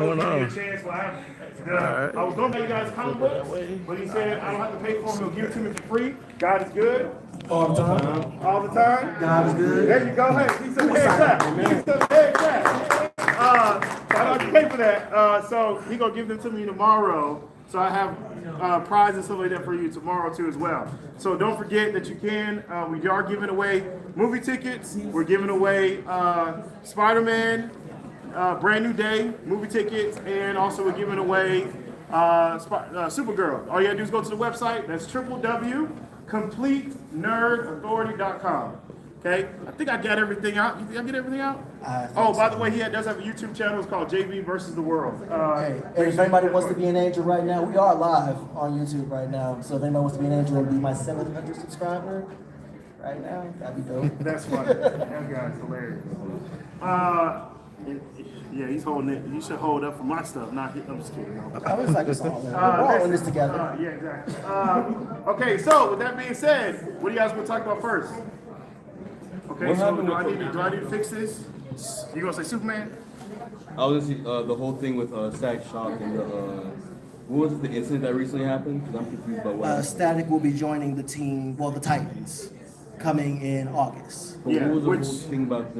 Going on? A chance. Well, I was going to buy you guys comic books, but he said I don't have to pay for them. He'll give it to me for free. God is good. All the time. All the time. God is good. There you go. Hey, he's some head clap. He's some head clap. So I don't have to pay for that. So he gonna give them to me tomorrow. So I have prizes and stuff like that for you tomorrow too as well. So don't forget that you can. We are giving away movie tickets. We're giving away Spider-Man, Brand New Day movie tickets, and also we're giving away Supergirl. All you gotta do is go to the website. That's www.completenerdauthority.com. Okay, I think I got everything out. You think I get everything out? Oh, by the way, he does have a YouTube channel. It's called JB versus the World. Hey, if anybody wants to be an angel right now, we are live on YouTube right now. So if anybody wants to be an angel and be my 700 subscriber right now, that'd be dope. That's funny. That guy's hilarious. Yeah, he's holding it. You should hold up for my stuff, not hit. I'm just kidding. I was like, it's all in. We're all in this together. Yeah, exactly. Okay, so with that being said, what do you guys want to talk about first? Okay, so do I need to fix this? You gonna say Superman? I was gonna see the whole thing with Static Shock and the what was the incident that recently happened? Because I'm confused about what. Static will be joining the team, well, the Titans, coming in August. But what was the whole thing about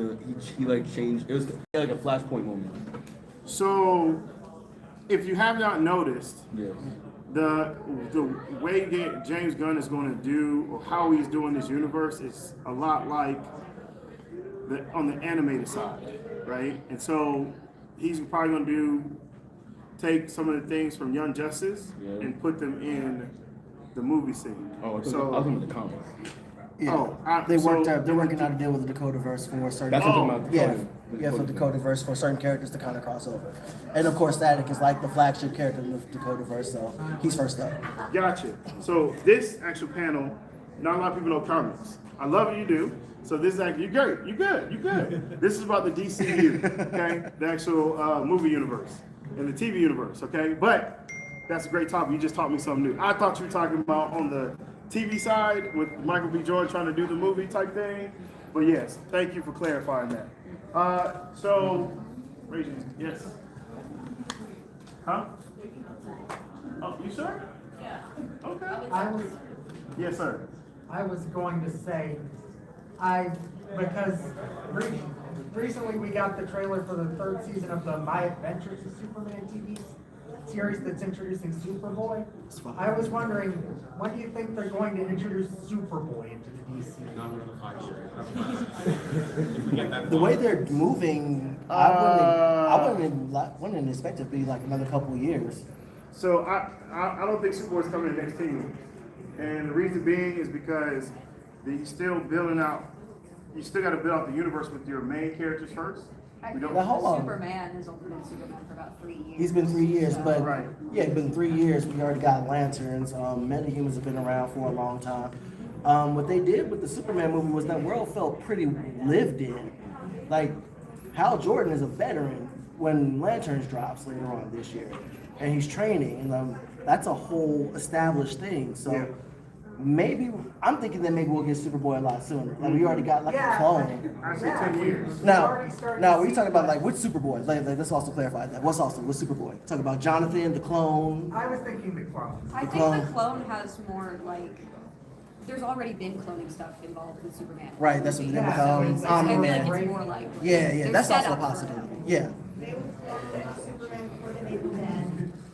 he like changed? It was like a flashpoint moment. So, if you have not noticed, Yes. the way that James Gunn is going to do, or how he's doing this universe, is a lot like on the animated side, right? And so he's probably going to take some of the things from Young Justice and put them in the movie scene. Oh, so I was in the comics. Yeah. They're working out a deal with the Dakotaverse for certain. That's what I'm talking about. For the Dakotaverse for certain characters to kind of cross over. And of course, Static is like the flagship character in the Dakotaverse, so he's first up. Gotcha. So this actual panel, not a lot of people know comics. I love what you do. So this is actually, you're great. You're good. This is about the DCU, okay? The actual movie universe and the TV universe, okay? But that's a great topic. You just taught me something new. I thought you were talking about on the TV side with Michael B. Jordan trying to do the movie type thing. But yes, thank you for clarifying that. So, raise your hand. Yes. Huh? Oh, you sure? Yeah. Okay. Yes, sir. I was going to say, because recently we got the trailer for the third season of the My Adventures of Superman TV series that's introducing Superboy. I was wondering, when do you think they're going to introduce Superboy into the DC? The way they're moving, I wouldn't expect it to be like another couple of years. So I don't think Superboy's coming next team, and the reason being is because you still got to build out the universe with your main characters first. Superman has only been Superman for about 3 years. He's been 3 years, but Right. yeah, it's been 3 years. We already got Lanterns. Metahumans have been around for a long time. What they did with the Superman movie was that world felt pretty lived in. Like, Hal Jordan is a veteran when Lanterns drops later on this year, and he's training, and that's a whole established thing. So maybe I'm thinking that maybe we'll get Superboy a lot sooner. Like we already got like a clone. I say 10 years. Now, when you talk about like which Superboy, let's also clarify that. What's Superboy? Talk about Jonathan, the clone. I was thinking the clone. I think the clone has more like. There's already been cloning stuff involved with Superman. Right, that's what they become. I feel like Man. it's more like. Yeah, that's also a set up for possibility. it. Yeah.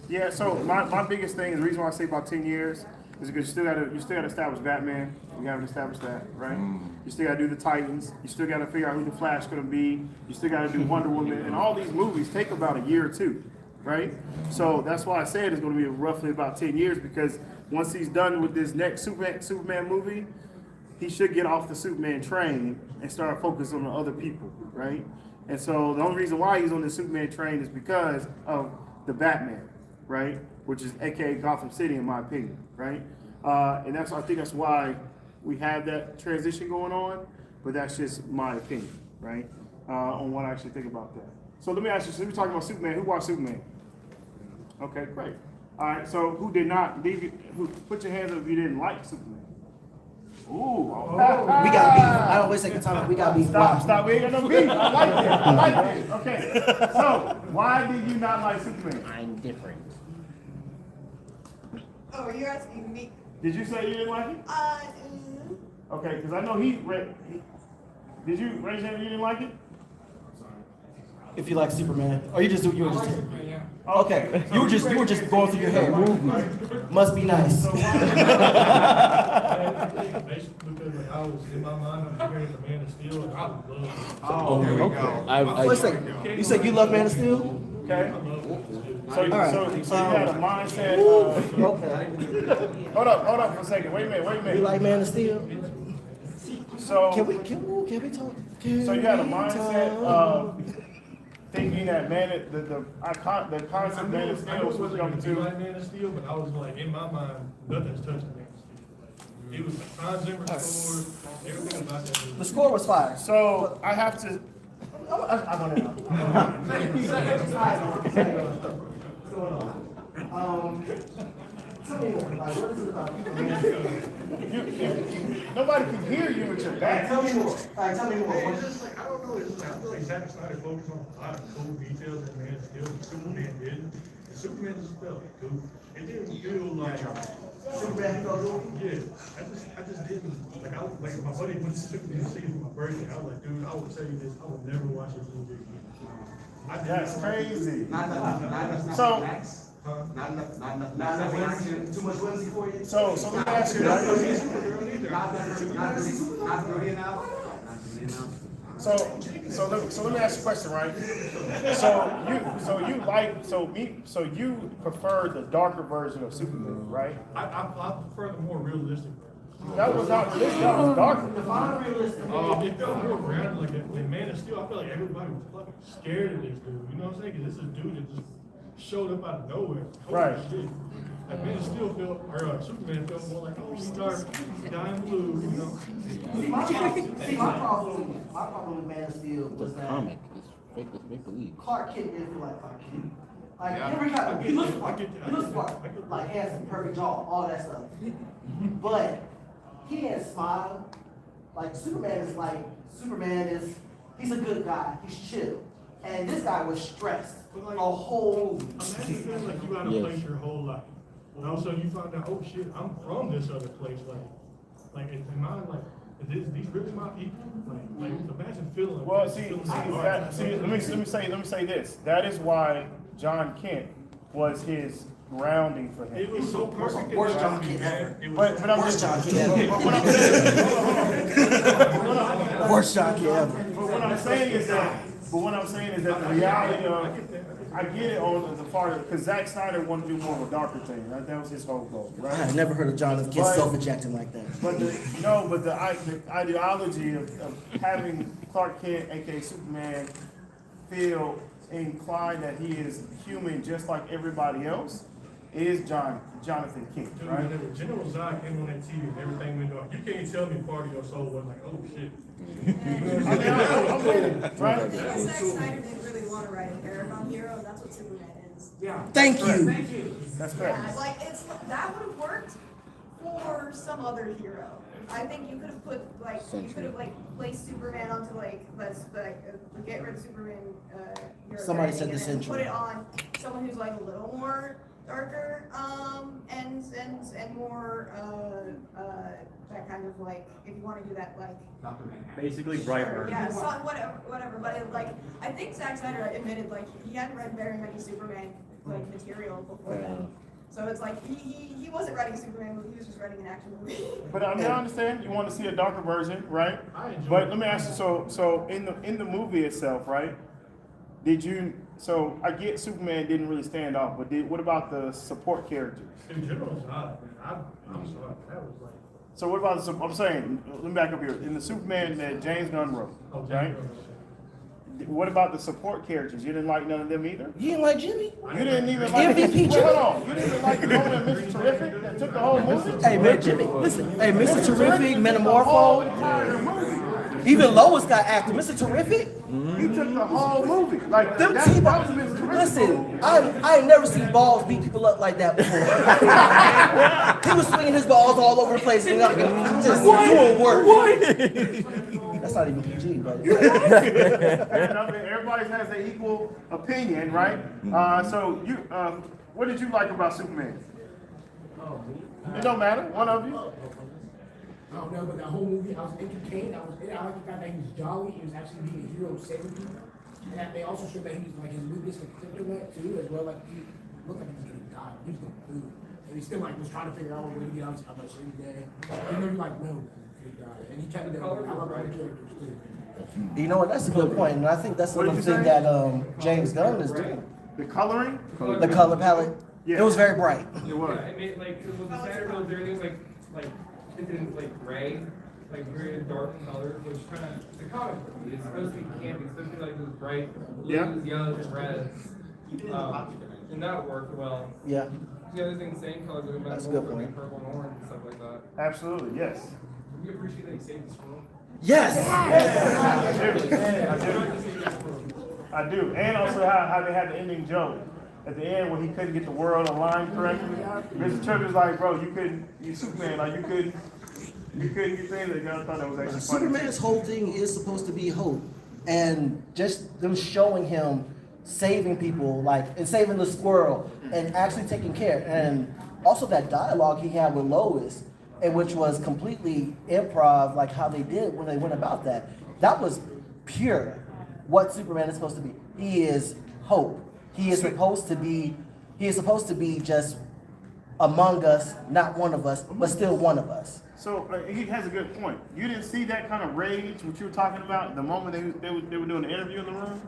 Yeah. So my biggest thing is the reason why I say about 10 years is because you still gotta establish Batman. We haven't established that, right? You still gotta do the Titans. You still gotta figure out who the Flash gonna be. You still gotta do Wonder Woman, and all these movies take about a year or two, right? So that's why I said it's gonna be roughly about 10 years, because once he's done with this next Superman movie, he should get off the Superman train and start focusing on other people, right? And so the only reason why he's on the Superman train is because of the Batman, right? Which is AKA Gotham City, in my opinion, right? And I think that's why we have that transition going on, but that's just my opinion, right? On what I actually think about that. So let me ask you, so we're talking about Superman. Who watched Superman? Okay, great. All right, so who did not? Put your hands up if you didn't like Superman. Ooh. We got beef. I always take the time. We got beef. Stop. We ain't got no beef. I like it. Okay. So, why did you not like Superman? I'm different. Oh, you're asking me? Did you say you didn't like it? Okay, because I know did you raise your hand you didn't like it? If you like Superman, or you were just okay. You were just going through your head. Movie must be nice. Basically, because I was in my mind, I'm comparing the Man of Steel, and I love it. Oh, there we go. Wait a second. You said you love Man of Steel? Okay. So you had a mindset. Okay. Hold up for a second. Wait a minute. You like Man of Steel? So Can we talk? So you had a mindset of thinking that the concept of Man of I Steel was was going going to to. like Man of Steel, but I was like, in my mind, nothing's touching Man of Steel. Like, it was like Hans Zimmer score, everything about that movie. The score was fire. So I have to. I want to know. Tell me more. Like, what is it about Nobody can hear you with your back. Tell me more. Tell me more. It's just like, I don't know, it's just, I feel like Zack Snyder focused on a lot of cool details in Man of Steel, but Superman didn't. And Superman just felt like goofy. It didn't feel like, Superman felt good. yeah, I just didn't, like my buddy went to Superman to see it for my birthday, I was like, dude, I will tell you this, I will never watch this movie again. That's crazy. Not enough So- snacks. Huh? Not enough Too much whimsy for you. So let me ask you. Not really enough. So let me ask you a question, right? So you prefer the darker version of Superman, right? I prefer the more realistic version. That was not realistic. That was darker. It felt more grounded, like in Man of Steel. I feel like everybody was fucking scared of this dude. You know what I'm saying? Because this is a dude that just showed up out of nowhere. Holy Right. shit. Like Man of Steel felt, or Superman felt more like, oh, he's dark, he's dying blue, you know? My problem with Man of Steel was that Make believe. Clark Kent didn't feel like Clark Kent. Like Yeah, every I time get he looks that, I smart, get that, he looks I smart, get that. like handsome, perfect jaw, all that stuff. But he can't smile. Like Superman is he's a good guy. He's chill, and this guy was stressed a whole movie. Imagine feeling like you out of place your whole life. And all of a sudden you find out, oh shit, I'm from this other place. Like in my like, these really my people? Like imagine feeling like Well, let me say this. That is why John Kent was his grounding for it him. was so perfect. Worst John Kent ever. It was But I'm Worst just John Kent but what I'm saying. Worst John Kent ever. But what I'm saying is that the reality of I get it on the part of because Zack Snyder wanted to do more of a darker thing. Right? That was his whole goal, I right? have never heard of Jonathan Kent self-ejecting like that. But the ideology of having Clark Kent, aka Superman, feel inclined that he is human just like everybody else is Jonathan Kent, Dude, right? whenever General Zod came on that TV and everything went dark, you can't tell me part of your soul wasn't like, oh shit. I'm with it, right? Zack Snyder didn't really want to write a Paragon hero, that's what Superman is. Thank you. That's Yeah, correct. like that would have worked for some other hero. I think you could have put placed Superman onto let's get rid of Superman. Hero Somebody thing said and the then Century. Put it on someone who's like a little more darker, and more that kind of like if you want to do that like. Basically, Brightburn. Yeah, so whatever. But I think Zack Snyder admitted he hadn't read very many Superman material before then. So it's like he wasn't writing a Superman movie; he was just writing an action movie. But I understand you want to see a darker version, right? I enjoy But it. let me ask you, so in the movie itself, right? So I get Superman didn't really stand off, but what about the support characters? In General Zod, man, I'm sorry, that was like, So what about I'm saying, let me back up here. In the Superman that James Gunn wrote, right? What about the support characters? You didn't like none of them either? You didn't like Jimmy? You didn't even like MVP Hold on. You didn't even like the one with Mr. Terrific that took the whole movie? Hey, man, Jimmy, listen. Hey, Mr. Terrific, Metamorpho. Even Lois got acted. Mr. Terrific. He took the whole movie. Like Them that T-balls. was Mr. Terrific. Listen, I ain't never seen balls beat people up like that before. He was swinging his balls all over the place and just doing work. That's not even PG, but Fair enough. Everybody has their equal opinion, right? So you, what did you like about Superman? It don't matter. One of you. I don't know, but that whole movie, I was entertained. I like the fact that he was jolly. He was actually being a hero, saving people. And that they also showed that he was like his movies like kryptonite too, as well. Like he looked like he was getting died. He was getting food, and he still like was trying to figure out a way to get out of every day. And they're like, no, he died, and he kept it going. I love other characters too. you know what? That's a good point, and I think that's What another did you thing say? that James Gunn is doing. The coloring. The color palette. Yeah. It was very bright. It was. Yeah, it made like with the Saturday Bills, everything was like tinted in like gray, like very dark colors, which kind of the comic book movie. It's supposed to be campy, it's supposed to be like those bright blues, Yeah. yellows, and reds. And that worked well. Yeah. The other thing, same colors, like That's a good like point. purple and orange and stuff like that. Absolutely. Yes. We appreciate that he saved the squirrel. Yes. I do. And also how they had the ending joke at the end when he couldn't get the world aligned correctly. Mr. Tripp is like, bro, you Superman, like you couldn't get things. I thought that was actually funny. Superman's whole thing is supposed to be hope, and just them showing him saving people, like and saving the squirrel, and actually taking care, and also that dialogue he had with Lois, and which was completely improv, like how they did when they went about that. That was pure. What Superman is supposed to be. He is hope. He is supposed to be. He is supposed to be just among us, not one of us, but still one of us. So he has a good point. You didn't see that kind of rage, what you were talking about, the moment they were doing the interview in the room?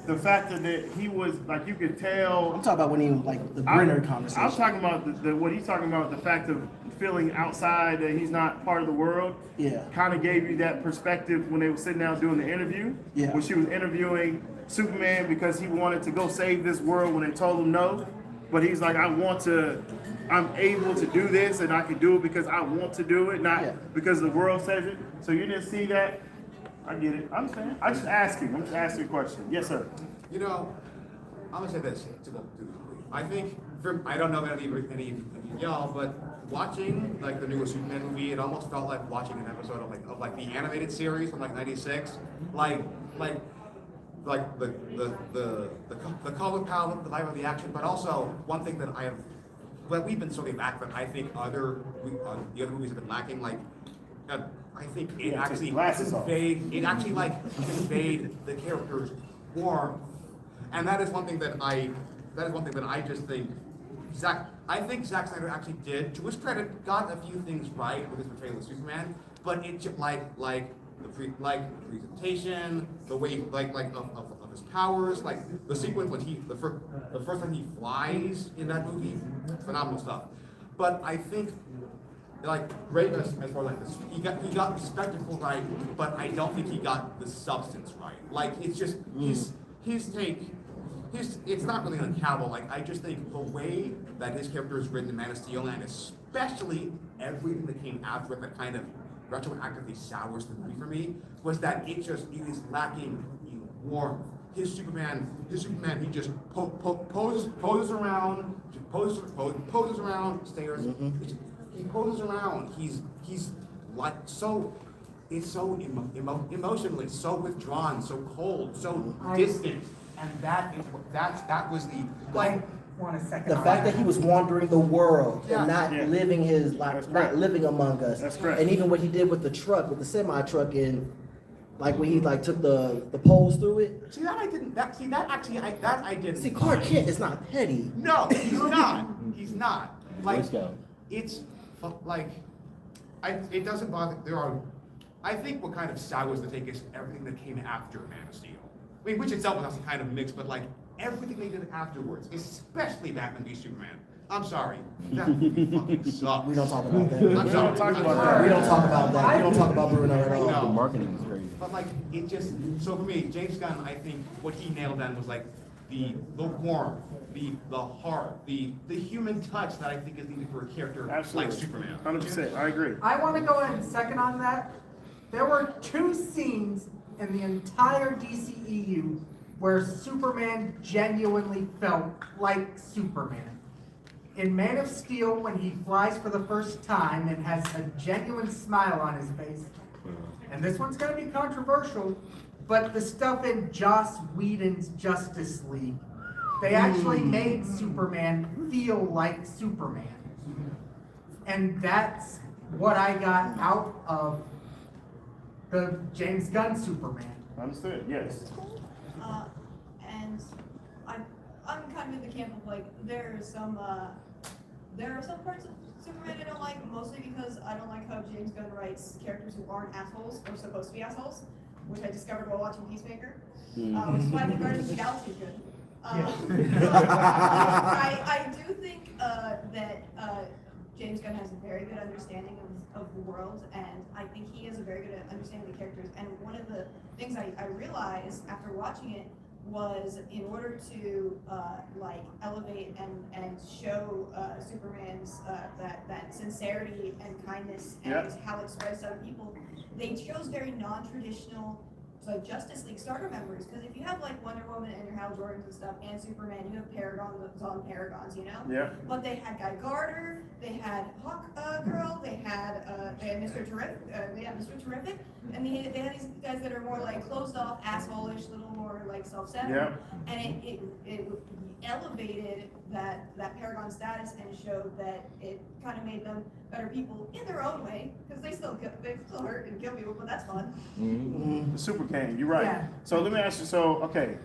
The fact that he was, like, you could tell. I'm talking about when he, like, the Brenner conversation. I'm talking about what he's talking about, the fact of feeling outside, that he's not part of the world. Yeah. Kind of gave you that perspective when they were sitting down doing the interview. Yeah. When she was interviewing Superman because he wanted to go save this world when they told him no. But he's like, I'm able to do this and I can do it because I want to do it, not because the world says it. So you didn't see that? I get it. I'm saying. I'm just asking a question. Yes, sir. You know, I'm gonna say this I think I don't know any of y'all, but watching like the newest Superman movie, it almost felt like watching an episode of the animated series from like '96, like the color palette, the vibe of the action, but also one thing that we've been sort of back, but I think the other movies have been lacking, like. I think it actually conveyed the character's warmth, and that is one thing that I just think I think Zack Snyder actually did, to his credit, got a few things right with his portrayal of Superman, but it just like the presentation, the way of his powers, like the sequence when the first time he flies in that movie, phenomenal stuff. But I think. Like greatness as far as like this, he got the spectacle right, but I don't think he got the substance right. Like it's just it's not really unaccountable. Like I just think the way that his character is written in Man of Steel, and especially everything that came after it that kind of retroactively sours the movie for me, was that it is lacking in warmth. His Superman, he just poses around, stares. He poses around. He's like so. It's so emotionally so withdrawn, so cold, so distant, and that was the like. The fact that he was wandering the world and not Yeah. living his life, not living among us. That's correct. And even what he did with the truck, with the semi truck, and like when he like took the poles through it. See that I didn't. That I didn't. See, Clark Kent is not petty. No, he's not. He's not. Like Scout. it's like it doesn't bother. I think what kind of sours the take is everything that came after Man of Steel. I mean, which itself was also kind of mixed, but like everything they did afterwards, especially Batman v Superman. I'm sorry, that movie fucking sucks. We don't talk about that. I'm sorry. We don't talk about that. We don't talk about Bruno at all. No. The marketing is crazy. But like it just so for me, James Gunn, I think what he nailed down was like the warmth, the heart, the human touch that I think is needed for a character Absolutely. like Superman. 100%. I agree. I want to go ahead and second on that. There were 2 scenes in the entire DCEU where Superman genuinely felt like Superman. In Man of Steel, when he flies for the first time and has a genuine smile on his face, and this one's gonna be controversial, but the stuff in Joss Whedon's Justice League, they actually made Superman feel like Superman. And that's what I got out of the James Gunn Superman. Understood, yes. And I'm kind of in the camp of like, there are some parts of Superman I don't like, mostly because I don't like how James Gunn writes characters who aren't assholes or supposed to be assholes, which I discovered while watching Peacemaker, which is why I think Guardians of the Galaxy is good. I do think that James Gunn has a very good understanding of the world, and I think he has a very good understanding of the characters. And one of the things I realized after watching it was, in order to like elevate and show Superman's that sincerity and kindness and how it spreads to other people, they chose very non-traditional Justice League starter members. Because if you have like Wonder Woman and your Hal Jordans and stuff, and Superman, you have paragons on paragons, you know. Yeah. But they had Guy Gardner, they had Hawk Girl, they had Mr. Terrific, Mr. Terrific, and they had these guys that are more like closed off, asshole-ish, little more like self-centered. Yeah. And it elevated that paragon status and showed that it kind of made them better people in their own way, because they still hurt and kill people, but that's fun. The Super King, you're right. Yeah. So let me ask you, okay,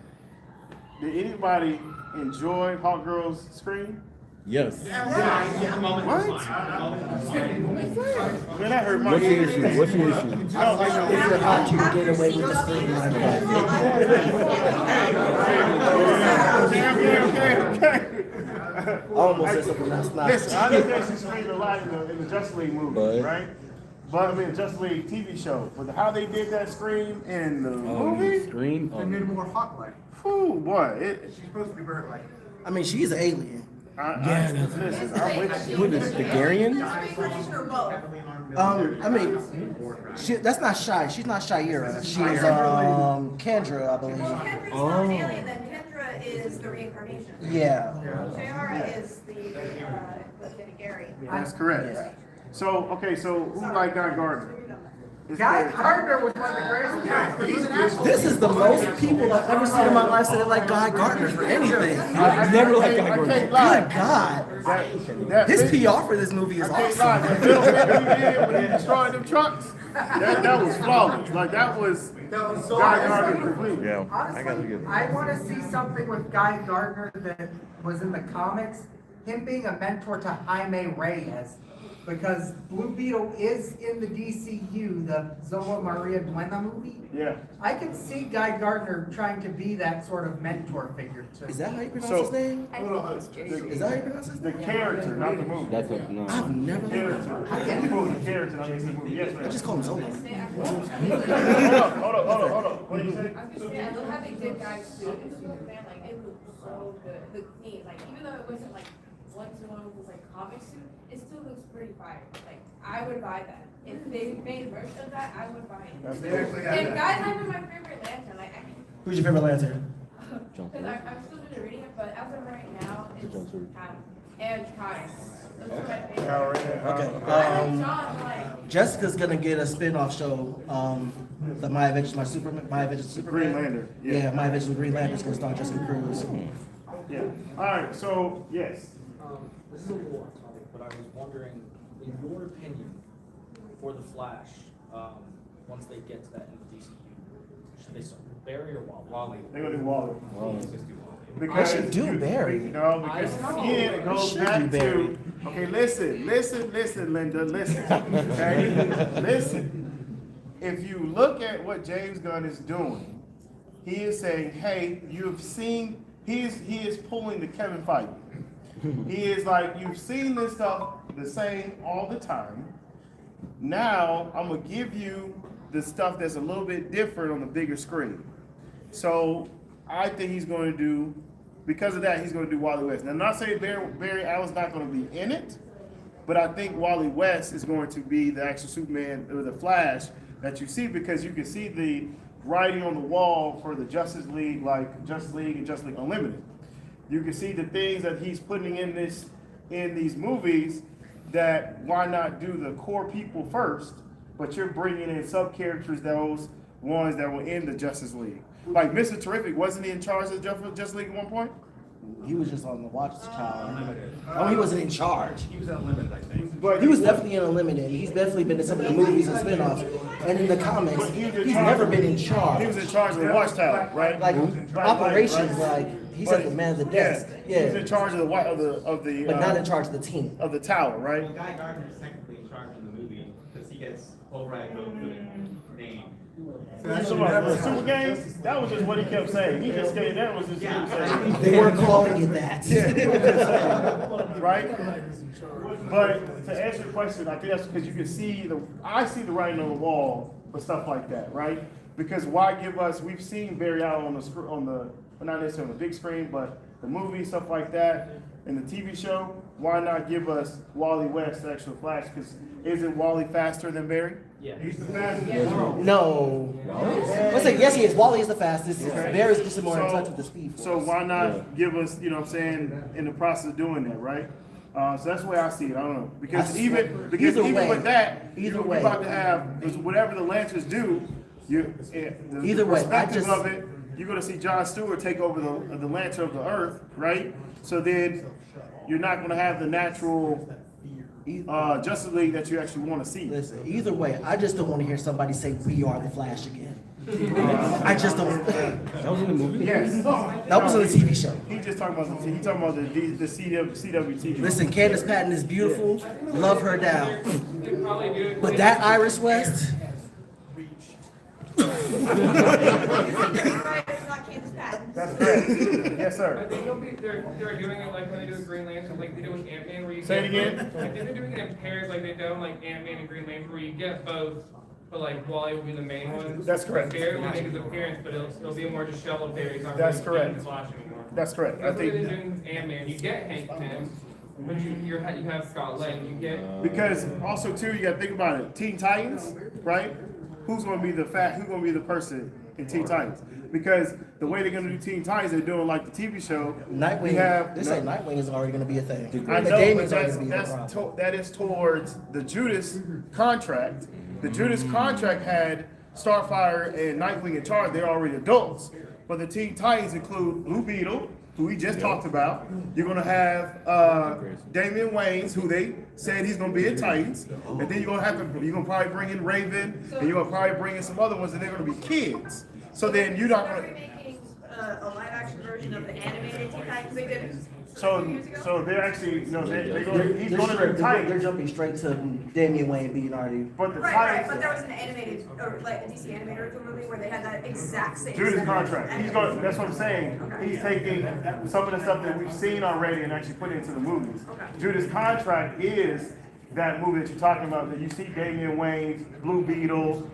did anybody enjoy Hawk Girl's scream? Yes. What? Man, that hurt my What's your ears. issue? What's your issue? If you're hot, you can get away with the screen like Okay. I almost said something that's not. Listen, I understand she screamed a lot in the Justice League movie, right? But I mean, Justice League TV show. But how they did that scream in the movie? Scream? They made it more hawk-like. Whew, boy. She's supposed to be bird-like. I mean, she's an alien. Listen, I'm with you. What is the Garian? I mean, that's not Shy. She's not Shira. She's Kendra, I believe. Kendra's not an alien, then Kendra is the reincarnation. Yeah. Shayara is the Gary. That's correct. So, okay, so who like Guy Gardner? Guy Gardner was one of the greatest guys. He's an asshole. This is the most people I've ever seen in my life say they like Guy Gardner for anything. I've never liked Guy Gardner. Good God. His PR for this movie is awesome. That little bit he did when he destroyed them trucks, that was flawless. Like, that was so Guy Gardner complete. Yeah, Honestly, I want to see something with Guy Gardner that was in the comics, him being a mentor to Jaime Reyes, because Blue Beetle is in the DCU, the Zola Maria Duena movie. Yeah. I could see Guy Gardner trying to be that sort of mentor figure to. Is that how you pronounce his name? Is that how you pronounce his The name? character, not the movie. That's a, no. I've never heard of him. The character, not the movie. Yes, I ma'am. just call him Zola. Hold on. What did you say? Yeah, they'll have a good guy too. It's so fan, like it looked so good. The theme, like even though it wasn't like one to one with his like comic suit, it still looks pretty fire. Like I would buy that. If they made merch of that, I would buy it. That's And Guy's not even my favorite lantern. Like I can, Who's your favorite lantern? because I'm still doing reading it, but as of right now, it's Adam and Kai. Those are my favorite. Okay. I like John, like. Jessica's gonna get a spin-off show. The My Adventures with Superman. Green Lantern. Yeah, My Adventures with Green Lantern is gonna star Jessica Cruz. Yeah. All right. So yes. This is a war topic, but I was wondering, in your opinion, for the Flash, once they get to that in the DCU, should they start with Barry or Wally? They're gonna do Waller. I should do Barry. No, because again, it goes back to. Okay, listen, Linda, listen. Okay, listen. If you look at what James Gunn is doing, he is saying, "Hey, you've seen." He is pulling the Kevin Feige. He is like, you've seen this stuff the same all the time. Now I'm gonna give you the stuff that's a little bit different on the bigger screen. So I think he's going to do, because of that, he's going to do Wally West. Now, I'm not saying Barry Allen's not going to be in it, but I think Wally West is going to be the actual Superman or the Flash that you see, because you can see the writing on the wall for the Justice League, like Justice League and Justice League Unlimited. You can see the things that he's putting in these movies, that why not do the core people first, but you're bringing in sub-characters, those ones that were in the Justice League. Like Mr. Terrific, wasn't he in charge of Justice League at one point? He was just on the watch tower. Oh, he wasn't in charge. He was unlimited, I think. But He was definitely in Unlimited. He's definitely been in some of the movies and spin-offs. And in the comics, he's never been in charge. He was in charge of the watchtower, right? Like operations, like he's at the man of the desk. He was Yeah, in charge of the but not in charge of the team. of the tower, right? Well, Guy Gardner is technically in charge of the movie because he gets override vote for the name. The Super Games, that was just what he kept saying. He just saying that was just what he was saying. They weren't calling it that. Right? But to answer your question, I think that's because you can see I see the writing on the wall for stuff like that, right? Because why give us? We've seen Barry Allen well, not necessarily on the big screen, but the movie, stuff like that, and the TV show. Why not give us Wally West, the actual Flash? Because isn't Wally faster than Barry? Yeah. He's the fastest. No. Let's say yes, he is. Wally is the fastest. Barry's just more in touch with the speed force. So why not give us, you know what I'm saying, in the process of doing that, right? So that's the way I see it. I don't know. Because even with that, you're about to have, because whatever the Lancers do, Either way, perspective of it, you're going to see Jon Stewart take over the Lancer of the Earth, right? So then you're not going to have the natural Justice League that you actually want to see. Listen, either way, I just don't want to hear somebody say we are the Flash again. I just don't. That was in the movie? Yes. That was on the TV show. He just talking about the CWT. Listen, Candace Patton is beautiful. Love her down. They probably do it. But that Iris West, Right, it's not Candace Patton. That's correct. Yes, I sir. think they're doing it like when they do with Green Lantern, like they do with Ant-Man, where you Say it get again. both. I think they're doing it in pairs, like they do like Ant-Man and Green Lantern, where you get both, but like Wally will be the main one. That's correct. Barry will make his appearance, but it'll be more just shell of Barry's not That's really correct. the Flash anymore. That's correct. I That's what they're think doing with Ant-Man. You get Hank Pym, but you have Scott Lang. You get because also too, you got to think about it. Teen Titans, right? Who's going to be the person in Teen Titans? Because the way they're going to do Teen Titans, they're doing like the TV show. Nightwing. They say Nightwing is already going to be a thing. I know, Damian's but already going to be a problem. that is towards the Judas contract. The Judas contract had Starfire and Nightwing in charge. They're already adults. But the Teen Titans include Blue Beetle, who we just talked about. You're going to have Damian Wayans, who they said he's going to be in Titans. And then you're going to probably bring in Raven, and you're going to probably bring in some other ones, and they're going to be kids. So then you're not Are going we to. making a live action version of the animated Teen Titans they did a few years ago? So they're actually, he's going They're to Titans. they're jumping straight to Damian Wayne being already. But the Right, Titans. but there was an animated, or like a DC animated movie where they had that exact same. Judas setup. contract. He's going. That's what I'm saying. He's taking some of the stuff that we've seen already and actually putting it into the movies. Judas contract is that movie that you're talking about. That you see Damian Wayne, Blue Beetle,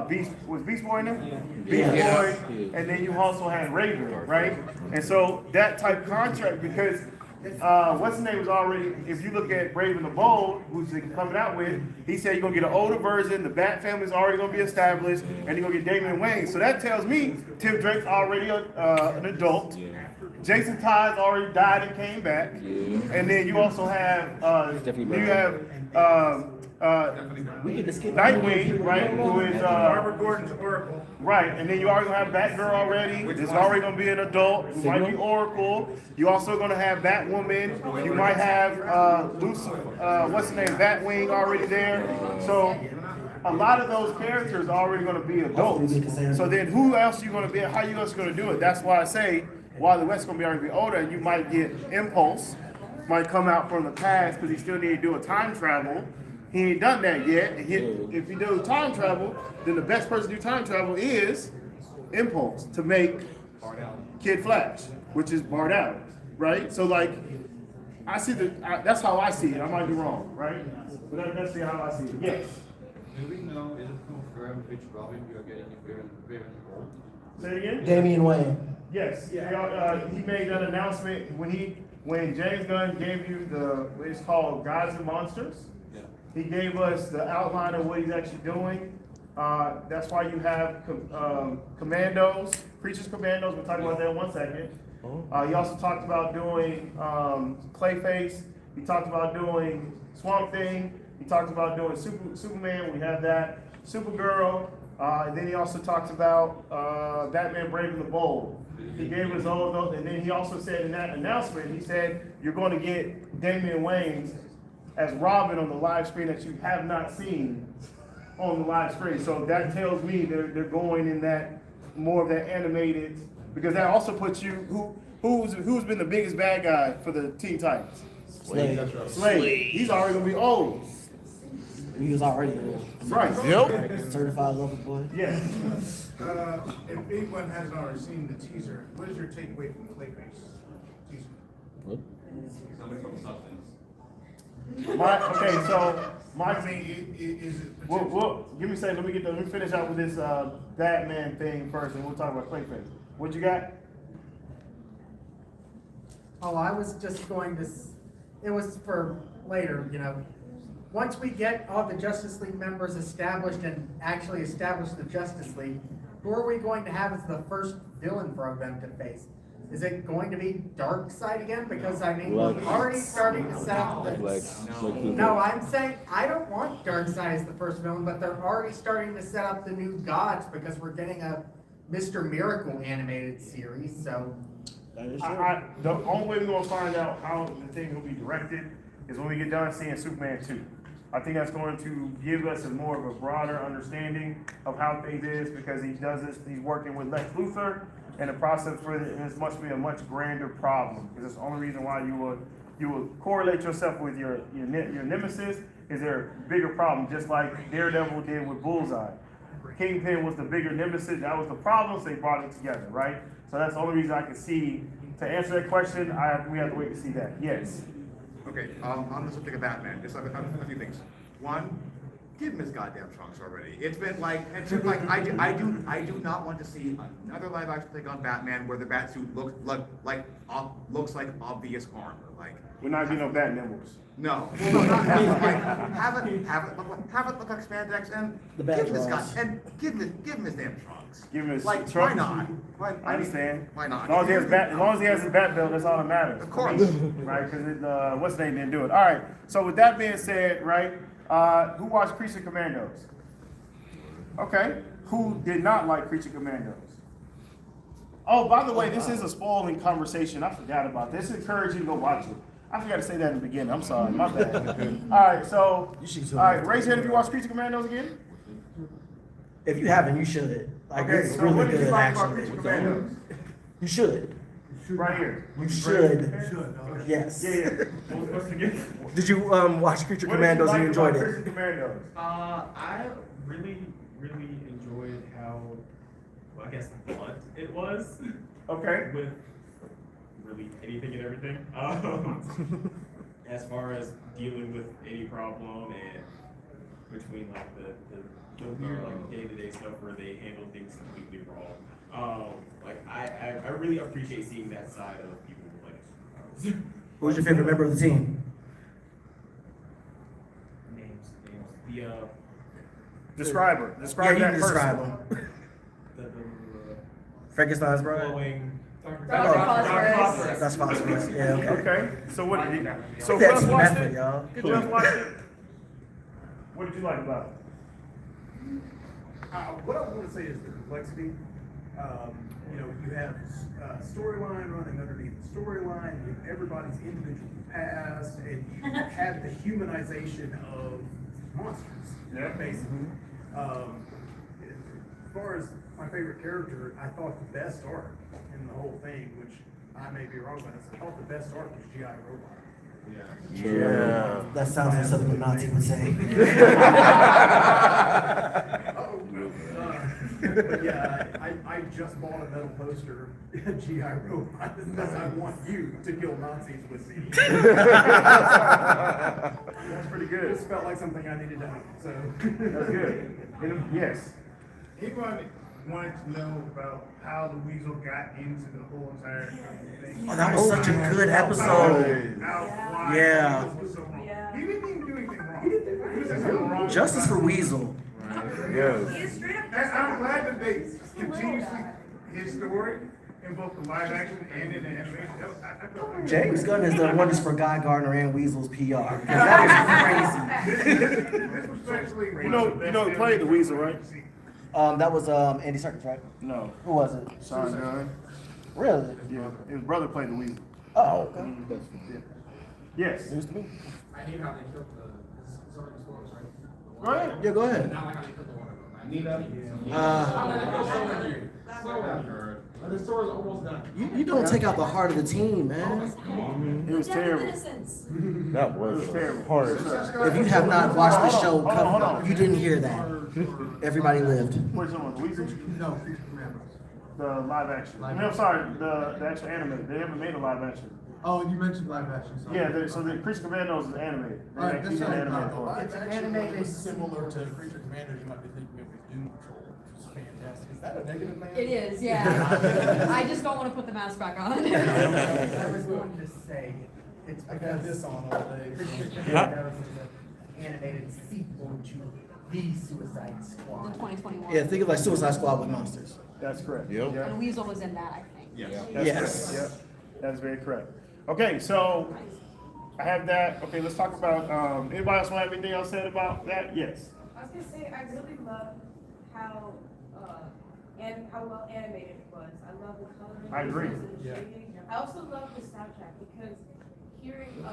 Beast Boy in there? Beast Boy, and then you also had Raven, right? And so that type of contract, because what's his name was already, if you look at Raven the Bold, who's coming out with, he said you're gonna get an older version, the Bat family's already gonna be established, and you're gonna get Damian Wayne. So that tells me Tim Drake's already an adult. Jason Todd's already died and came back. And then you also have We could just skip Nightwing, right? Who is Barbara Gordon's Oracle. right, and then you already gonna have Batgirl already. There's already gonna be an adult. You might be Oracle. You also gonna have Batwoman. You might have what's the name? Batwing already there. So a lot of those characters are already gonna be adults. So then who else you gonna be? How you else gonna do it? That's why I say Wally West gonna be already be older, and you might get Impulse, might come out from the past because he still need to do a time travel. He ain't done that yet. If he do time travel, then the best person to do time travel is Impulse to make Kid Flash, which is Bart Allen, right? So like, I see that's how I see it. I might be wrong, right? But that's how I see it. Yes. Do we know, is it confirmed which Robin we are getting if we're involved? Say it again. Damian Wayne. Yes. He made that announcement when James Gunn gave you what it's called Gods and Monsters. Yeah. He gave us the outline of what he's actually doing. That's why you have commandos, Preacher's Commandos. We'll talk about that in 1 second. He also talked about doing Clayface. He talked about doing Swamp Thing. He talked about doing Superman. We have that. Supergirl. And then he also talked about Batman Brave and the Bold. He gave us all of those. And then he also said in that announcement, he said, you're going to get Damian Wayans as Robin on the live screen that you have not seen on the live screen. So that tells me they're going in that more of that animated, because that also puts you, who's been the biggest bad guy for the Teen Titans? Slade. He's already going to be old. He was already old. Right. Certified lover boy. Yeah. If anyone hasn't already seen the teaser, what is your takeaway from the Clayface teaser? Somebody from substance. I mean, is it? Well, give me a second. Let me finish out with this Batman thing first, and we'll talk about Clayface. What you got? Oh, I was just going to, it was for later, you know. Once we get all the Justice League members established and actually establish the Justice League, who are we going to have as the first villain for them to face? Is it going to be Darkseid again? Because I mean, we're already starting to set up the... No, I'm saying, I don't want Darkseid as the first villain, but they're already starting to set up the new gods because we're getting a Mr. Miracle animated series, so... The only way we're going to find out how the thing will be directed is when we get done seeing Superman 2. I think that's going to give us more of a broader understanding of how things is, because he does this, he's working with Lex Luthor, and the process for this must be a much grander problem, because it's the only reason why you would correlate yourself with your nemesis is there a bigger problem, just like Daredevil did with Bullseye. Kingpin was the bigger nemesis, that was the problem, so they brought it together, right? So that's the only reason I can see, to answer that question, we have to wait to see that, yes. Okay, on the subject of Batman, just a few things. One, give him his goddamn trunks already. It's been like I do not want to see another live action take on Batman where the Batsuit looks like obvious armor. Like we're not getting no Bat Nimbles. No, well, not have it look like spandex and give him his damn trunks. Give him his trunks. Why not? I understand. Why not? As long as he has his bat belt, that's all that matters. Of course. Right? Because what's his name didn't do it. All right. So with that being said, right? Who watched Creature Commandos? Okay. Who did not like Creature Commandos? Oh, by the way, this is a spoiling conversation. I forgot about this. Encourage you to go watch it. I forgot to say that in the beginning. I'm sorry. My bad. All right. So, all right. Raise your hand if you watched Creature Commandos again. If you haven't, you should. Like, Okay. it's So really what did good, you like about actually. Creature Commandos? You should. Right here. You should. Yes. Yeah. What's the gift? Did you watch Creature Commandos and you enjoyed it? Creature Commandos. I really enjoyed how, well, I guess blunt it was. Okay. With really anything and everything. As far as dealing with any problem and between like the weird like day-to-day stuff where they handle things completely wrong. Like I really appreciate seeing that side of people like Who's your favorite member of the team? names. The Describe her. Yeah, Describe you that can person. describe him. Frankenstein's bride? glowing. That's Phosphorus. Yeah, okay. Okay. So what did you? So That's Gus watched method, it. y'all. Gus watched it. What did you like about it? What I want to say is the complexity. You have storyline running underneath the storyline, you have everybody's individual past, and you have the humanization of monsters. Yeah. Basically. As far as my favorite character, I thought the best arc in the whole thing, which I may be wrong about, I thought the best arc was G.I. Robot. Yeah. That sounds like something a Nazi would say. But yeah, I just bought a metal poster, G.I. Robot, because I want you to kill Nazis with me. That's pretty good. This felt like something I needed to have, so. That's good. Yes. Anybody wanted to know about how the Weasel got into the whole entire thing? Oh, that was such a good episode. Yeah. He didn't even do anything wrong. He didn't do anything wrong. Justice for Weasel. Yes. He is straight up. And I'm glad that they continuously his story in both the live action and in the animation. I felt like James Gunn has done wonders for Guy Gardner and Weasel's PR. That was crazy. you know, he played the Weasel, right? That was Andy Serkis, right? No. Who was it? Sean Gunn. Really? Yeah, his brother played the Weasel. Oh, okay. Yes. News to me. I hate how they killed the, it's already spoilers, right? Go ahead. Yeah, go ahead. Not like how they killed the one of them. Nina. Uh, The story's almost done. you don't take out the heart of the team, man. It was terrible. That was terrible. hard. If you have not watched the show, Hold on. you didn't hear that. Everybody lived. Which one? The Weasel? No, The live action. I'm sorry, the actual anime. They haven't made a live action. oh, you mentioned live action. So Yeah, so the Chris Commandos is animated. They Alright, actually that's did not animated for it. It's animated similar to Creature Commander. You might be thinking of the Doom Patrol, which is fantastic. Is that a negative, man? It is, yeah. I just don't want to put the mask back on. I was going to say, it's because this on all day. Creature Commandos is an animated sequel to The Suicide In Squad. 2021. Yeah, think of like Suicide Squad with monsters. That's correct. Yep. Yeah. And Weasel was in that, I think. That's Yes. correct. Yeah, that's very correct. Okay, so I have that. Okay, let's talk about. Anybody else want to have anything else said about that? Yes. I was gonna say, I really love how, and how well animated it was. I love the coloring. I agree. and the shading. I also love the soundtrack because hearing,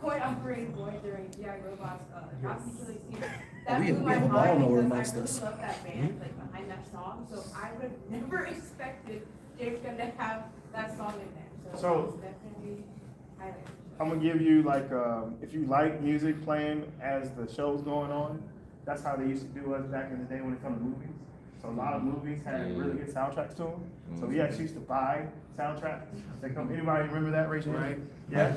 Coin Operating Boy during G.I. Robot's, Nazi Killing Scene, that We blew my have a mind ball because amongst I really us. love that band, like, behind that song, so I would have never expected James Gunn to have that song in there, So- it's definitely highlighted. I'm gonna give you like, if you like music playing as the show's going on, that's how they used to do us back in the day when it comes to movies. So a lot of movies had really good soundtracks to them. So we actually used to buy soundtracks. They come. Anybody remember that, Rachel? Right. Yeah.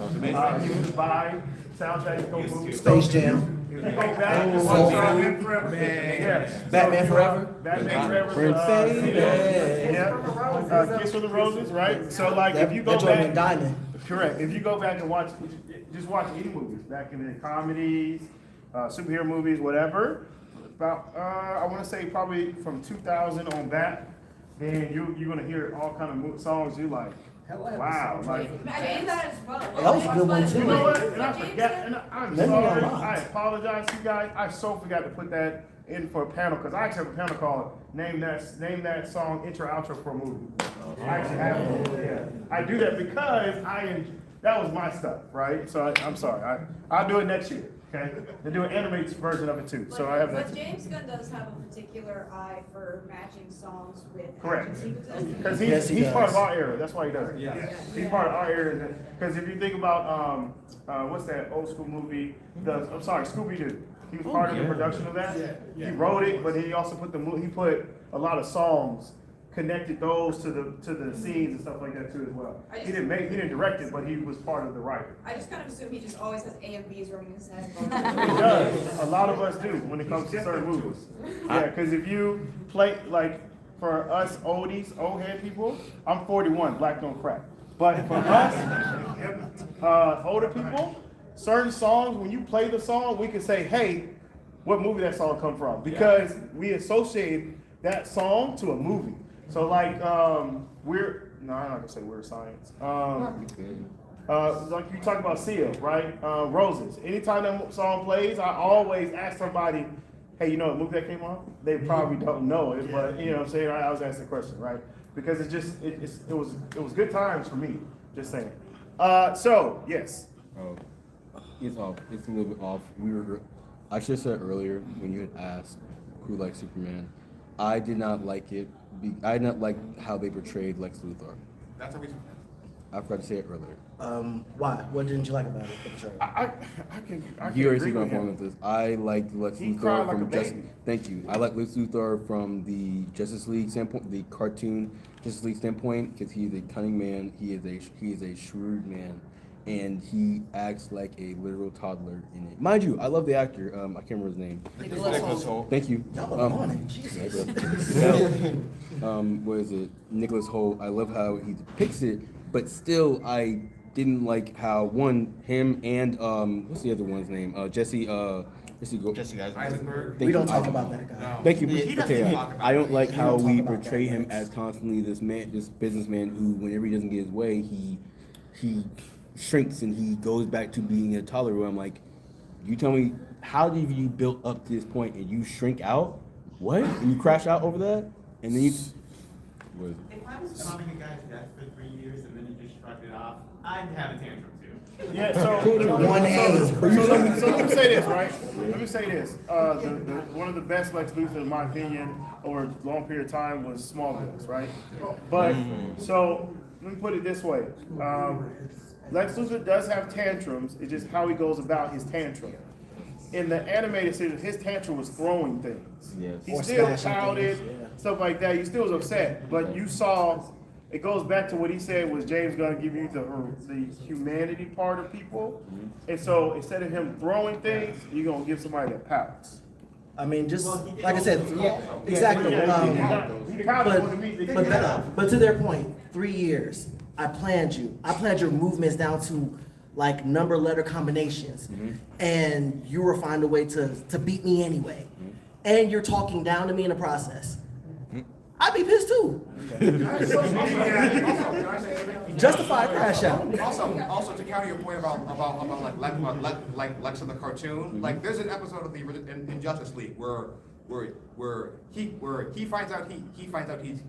You used to buy soundtracks to go movies. Space Jam. You go back and watch Batman Forever. Yeah. Batman Forever. Batman Forever. Yeah. Kiss from the Roses, right? So like, if you go That joint went back. diamond. Correct. If you go back and watch, just watch any movies back in the comedies, superhero movies, whatever. About I want to say probably from 2000 on back, then you're gonna hear all kind of songs you like. Wow, like. I mean that as well. That was a good one, too. You know what? And I forgot. And I'm Let me sorry. unlock. I apologize to you guys. I so forgot to put that in for a panel because I actually have a panel called Name That Song Intro Outro for a Movie. I actually have it. Yeah. I do that because that was my stuff, right? So I'm sorry. I'll do it next year. Okay. They do an animated version of it too. So I have that. But James Gunn does have a particular eye for matching songs with Correct. action sequences. Because Yes, he he's does. part of our era. That's why he does it. Yeah. He's part of our era. Because if you think about what's that old school movie? I'm sorry, Scooby Doo. He was part of the production of that. He wrote it, but he also put he put a lot of songs, connected those to the scenes and stuff like that too as well. He didn't direct it, but he was part of the writer. I just kind of assume he just always has A and B's running his head. He does. A lot of us do when it comes to certain movies. Yeah, because if you play, like, for us oldies, old head people, I'm 41, black don't crack. But for us, older people, certain songs, when you play the song, we can say, hey, what movie that song come from? Because we associate that song to a movie. So like, I'm not gonna say Weird Science. Like you talk about Seal, right? Roses. Anytime that song plays, I always ask somebody, hey, you know what movie that came on? They probably don't know it, but you know what I'm saying? I always ask the question, right? Because it was good times for me, just saying. So, yes. It's off. It's a little bit off. I should have said earlier when you had asked who liked Superman, I did not like it. I did not like how they portrayed Lex Luthor. That's a reason. I forgot to say it earlier. Why? What didn't you like about it? The portrayal? I can You already agree see my with point him. with this. I liked Lex He cried Luthor like a from baby. Thank you. I like Lex Luthor from the Justice League standpoint, the cartoon Justice League standpoint, because he is a cunning man. He is a shrewd man, and he acts like a literal toddler in it. Mind you, I love the actor. I can't remember his name. Nicholas Hoult. Thank you. Y'all are on it. Jesus. What is it? Nicholas Hoult. I love how he depicts it, but still, I didn't like how him and what's the other one's name? Jesse Jesse Eisenberg. We don't talk about that guy. Thank you. He doesn't Okay, talk about I don't it. like We how don't talk we about portray that him guy. as constantly this businessman who, whenever he doesn't get his way, he shrinks and he goes back to being a toddler. Where I'm like, you tell me, how did you build up to this point and you shrink out? What? And you crash out over that? And then you. What is it? If I was calling a guy's death for 3 years and then he just shrugged it off, I'd have a tantrum too. Yeah, so let me say this, right? Let me say this. One of the best Lex Luthor, in my opinion, over a long period of time was Smallville, right? But so let me put it this way: Lex Luthor does have tantrums. It's just how he goes about his tantrum. In the animated series, his tantrum was throwing things. Yes. He Or still smashing pouted, things, yeah. stuff like that. He still was upset, but you saw. It goes back to what he said was James going to give you the humanity part of people, and so instead of him throwing things, you're going to give somebody that pouts. I mean, just like I said, yeah, exactly. But to their point, 3 years. I planned you. I planned your movements down to like number letter combinations, and you will find a way to beat me anyway. And you're talking down to me in the process. I'd be pissed too. Justified crash out. Also, to counter your point about like Lex in the cartoon, like there's an episode of the in Justice League where he finds out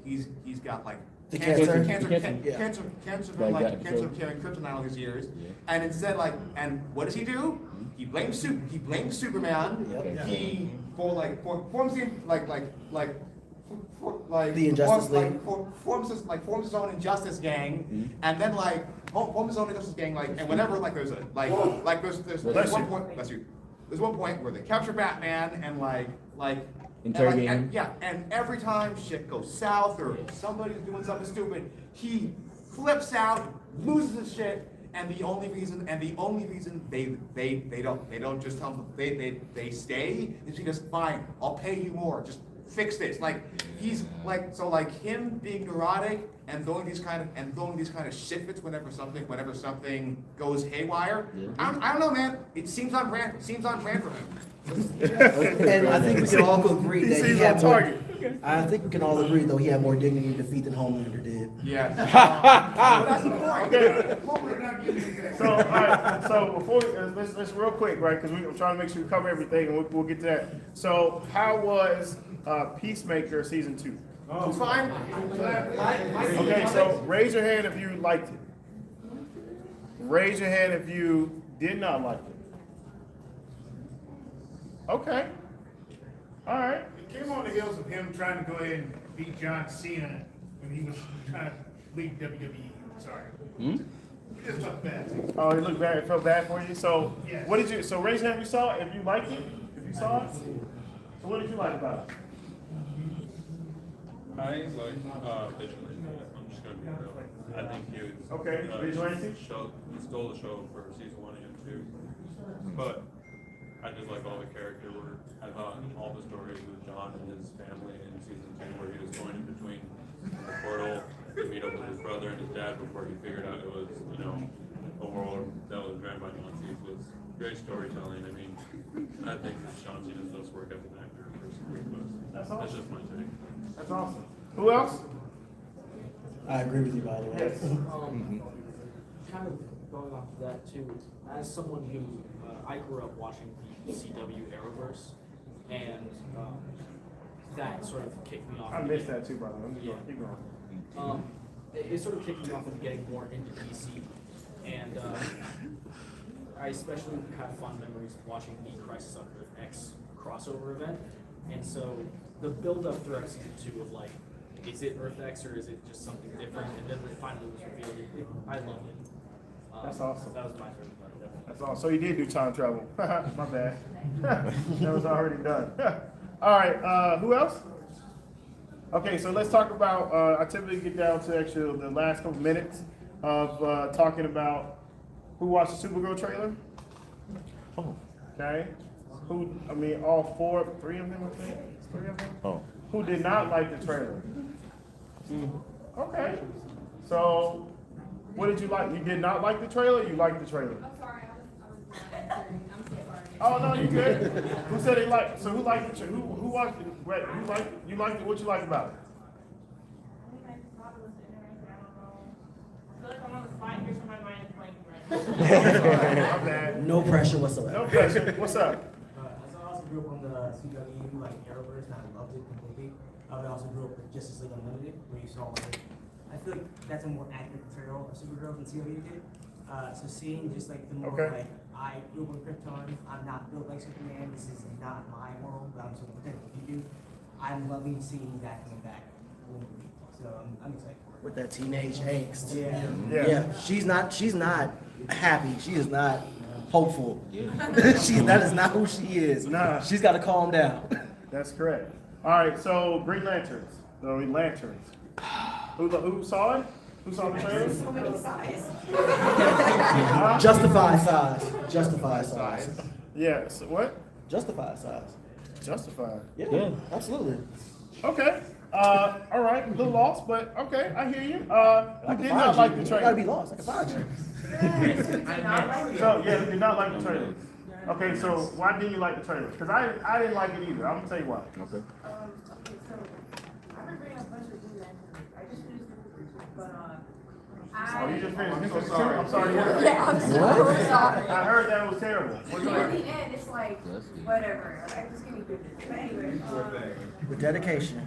he's got like The cancer Like carrying kryptonite all these years, and instead and what does he do? He blames Superman. Yep. He forms The Injustice League. forms his own injustice gang, and then forms his own injustice gang, and whenever there's one point, there's one point where they capture Batman and Interrogate him. and every time shit goes south or somebody's doing something stupid, he flips out, loses his shit. And the only reason they don't just tell him they stay is he just fine, I'll pay you more, just fix this. He's him being neurotic and throwing these kind of shit fits whenever something goes haywire. I don't know, man. It seems on brand for him. And I think we can all agree that he seems had on more. target. I think we can all agree though he had more dignity and defeat than Homelander did. Yeah. That's the point. So, all right. So before let's real quick, right? Because we're trying to make sure we cover everything, and we'll get to that. So, how was Peacemaker season 2? It's fine. Okay, so raise your hand if you liked it. Raise your hand if you did not like it. Okay. All right. It came on the heels of him trying to go ahead and beat John Cena when he was trying to leave WWE. Sorry. It just looked bad. Oh, it looked bad. It felt bad for you. So, Yes. what did you? So, raise your hand if you saw it. If you liked it, if you saw it. So, what did you like about it? I like Vigilante. I'm just gonna be real. I think he was Okay, Vigilante? He stole the show for season 1 and 2, but I just like all the character work. I thought all the stories with John and his family in season 2, where he was going in between the portal to meet up with his brother and his dad before he figured out it was a world that was ran by Nazis, was great storytelling. I mean, I think John Cena's best work as an actor personally, but that's just my take. That's awesome. Who else? I agree with you, by the way. Yes. Kind of going off of that too, as someone who, I grew up watching the CW Arrowverse, and that sort of kicked me off. I missed that too, brother. I'm just going. Keep going. It sort of kicked me off of getting more into DC, and I especially have fond memories of watching the Crisis on Earth X crossover event, and so the build-up throughout season 2 of is it Earth X or is it just something different, and then it finally was revealed. I loved it. That's awesome. That was my favorite part. Definitely. That's awesome. So you did do time travel. My bad. That was already done. All right. Who else? Okay, so let's talk about. I typically get down to actually the last couple minutes of talking about who watched the Supergirl trailer. Oh. Okay. Who? I mean, all three of them. I think. 3 of them. Oh. Who did not like the trailer? Okay. So, what did you like? You did not like the trailer? Or you liked the trailer? I'm sorry, I was I'm so sorry. Oh no, you good. Who said they liked? So who liked the? Who watched it? Wait, who liked? You liked it? What you liked about it? My bad. No pressure whatsoever. No pressure. What's up? So I also grew up on the CW, like Arrowverse, and I loved it completely. I also grew up with Justice League Unlimited, where you saw like, I feel like that's a more accurate portrayal of Supergirl than CW did. So seeing just like the more like, I grew up on Krypton, I'm not built like Superman, this is not my world, but I'm sort of pretending you do. I'm loving seeing that coming back. So I'm excited for it. With that teenage angst. Yeah. Yeah. She's not happy. She is not hopeful. That is not who she is. Nah. She's got to calm down. That's correct. All right, so Green Lanterns. So Lanterns. Who saw it? Who saw the trailer? So many sides. Justify size. Justify size. Yeah. So what? Justify size. Justified. Yeah. Absolutely. Okay. All right. A little lost, but okay. I hear you. I did not like the You trailer. gotta be lost. I can find you. So yeah, you did not like the trailer. Okay, so why didn't you like the trailer? Because I didn't like it either. I'm gonna tell you why. Okay. Okay, so I've been bringing a bunch of Green Lanterns. I just finished the but Oh, you just finished. I'm so sorry. I'm sorry. to hear that. Yeah, I'm so sorry. I heard that was terrible. What's In up? the end, it's like whatever. I just give me goodness. But anyway, With dedication.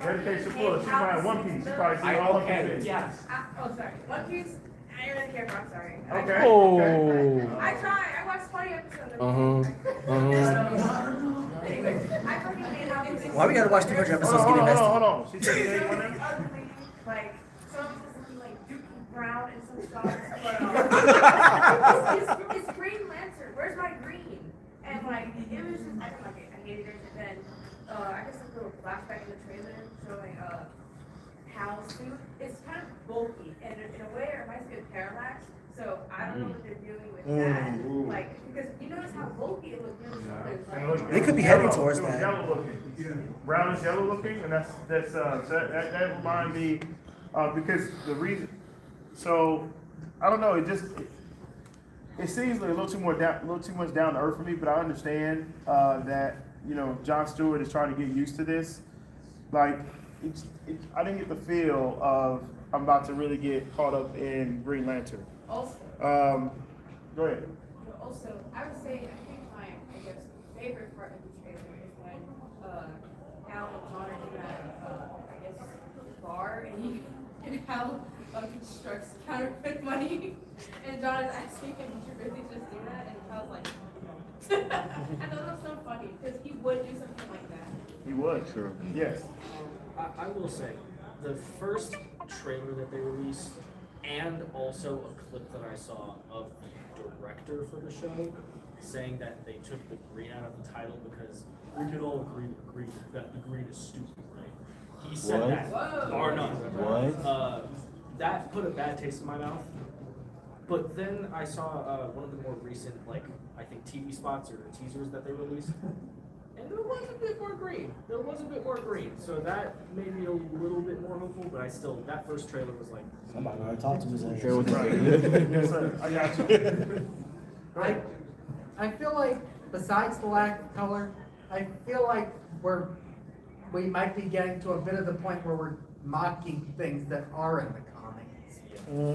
Dedication full. She might have One Piece. She probably seen all of it. Yes. Oh, sorry. One Piece. I didn't really care for. I'm sorry. Okay. Oh. I try. I watched 20 episodes. Anyway, I fucking hate how they. Why we gotta watch 200 episodes Hold getting on, invested? hold on. She said you ain't one of them? Like, some of them like Dookie Brown and some stuff. But it's Green Lantern. Where's my green? And like, it was just, I didn't like it. I hated it. And then, I guess a little flashback in the trailer showing, Hal's suit. It's kind of bulky. And in a way, it reminds me of Parallax. So I don't know what they're doing with that. Like, because you notice how bulky it looks in the right? They could be heading Yellow. towards It was that. yellow looking. Brownish yellow looking, and that reminded me because the reason. So I don't know. It seems like a little too much down to earth for me, but I understand that Jon Stewart is trying to get used to this. Like I didn't get the feel of I'm about to really get caught up in Green Lantern. Also. Go ahead. Also, I would say I think my favorite part of the trailer is when Hal and John are in that bar and Hal constructs counterfeit money and John is asking him, "Would you really just do that?" And Hal's like, I thought that was so funny because he would do something like that. He would. Sure. Yes. I will say, the first trailer that they released, and also a clip that I saw of the director for the show, saying that they took the green out of the title because we could all agree that the green is stupid, right? He said What? that, bar none. What? That put a bad taste in my mouth. But then I saw one of the more recent, I think TV spots or teasers that they released. And there was a bit more green. So that made me a little bit more hopeful, but that first trailer was like. Somebody already talked to his ass. Yes, sir. I got you. I feel like besides the lack of color, I feel like we might be getting to a bit of the point where we're mocking things that are in the comics.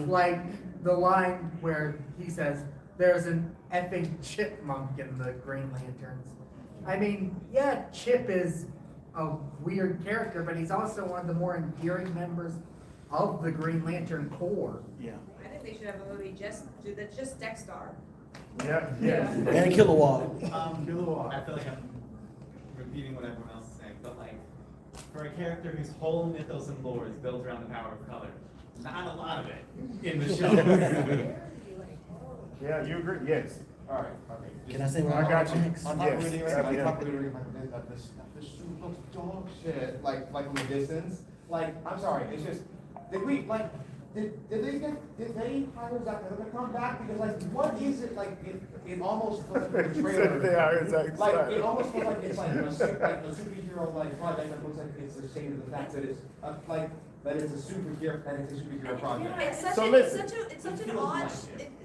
Like the line where he says, "There's an effing chipmunk in the Green Lanterns." I mean, yeah, Chip is a weird character, but he's also one of the more endearing members of the Green Lantern Corps. Yeah. I think they should have a movie just Dexter. Yeah. Yes. And Kilowog. I feel like I'm repeating what everyone else is saying, but for a character whose whole mythos and lore is built around the power of color, not a lot of it in the show. Yeah, you agree? Yes. All right. Okay. Can I say what I got you. On top of reading, this suit looks dog shit. Like from a distance. I'm sorry. It's just did they hire Zach Snyder to come back? Because what is it it almost feels like the trailer. They hired Zach Snyder. It almost feels like it's a superhero project that looks like it's ashamed of the fact that it's that it's a superhero project. It's such an odd.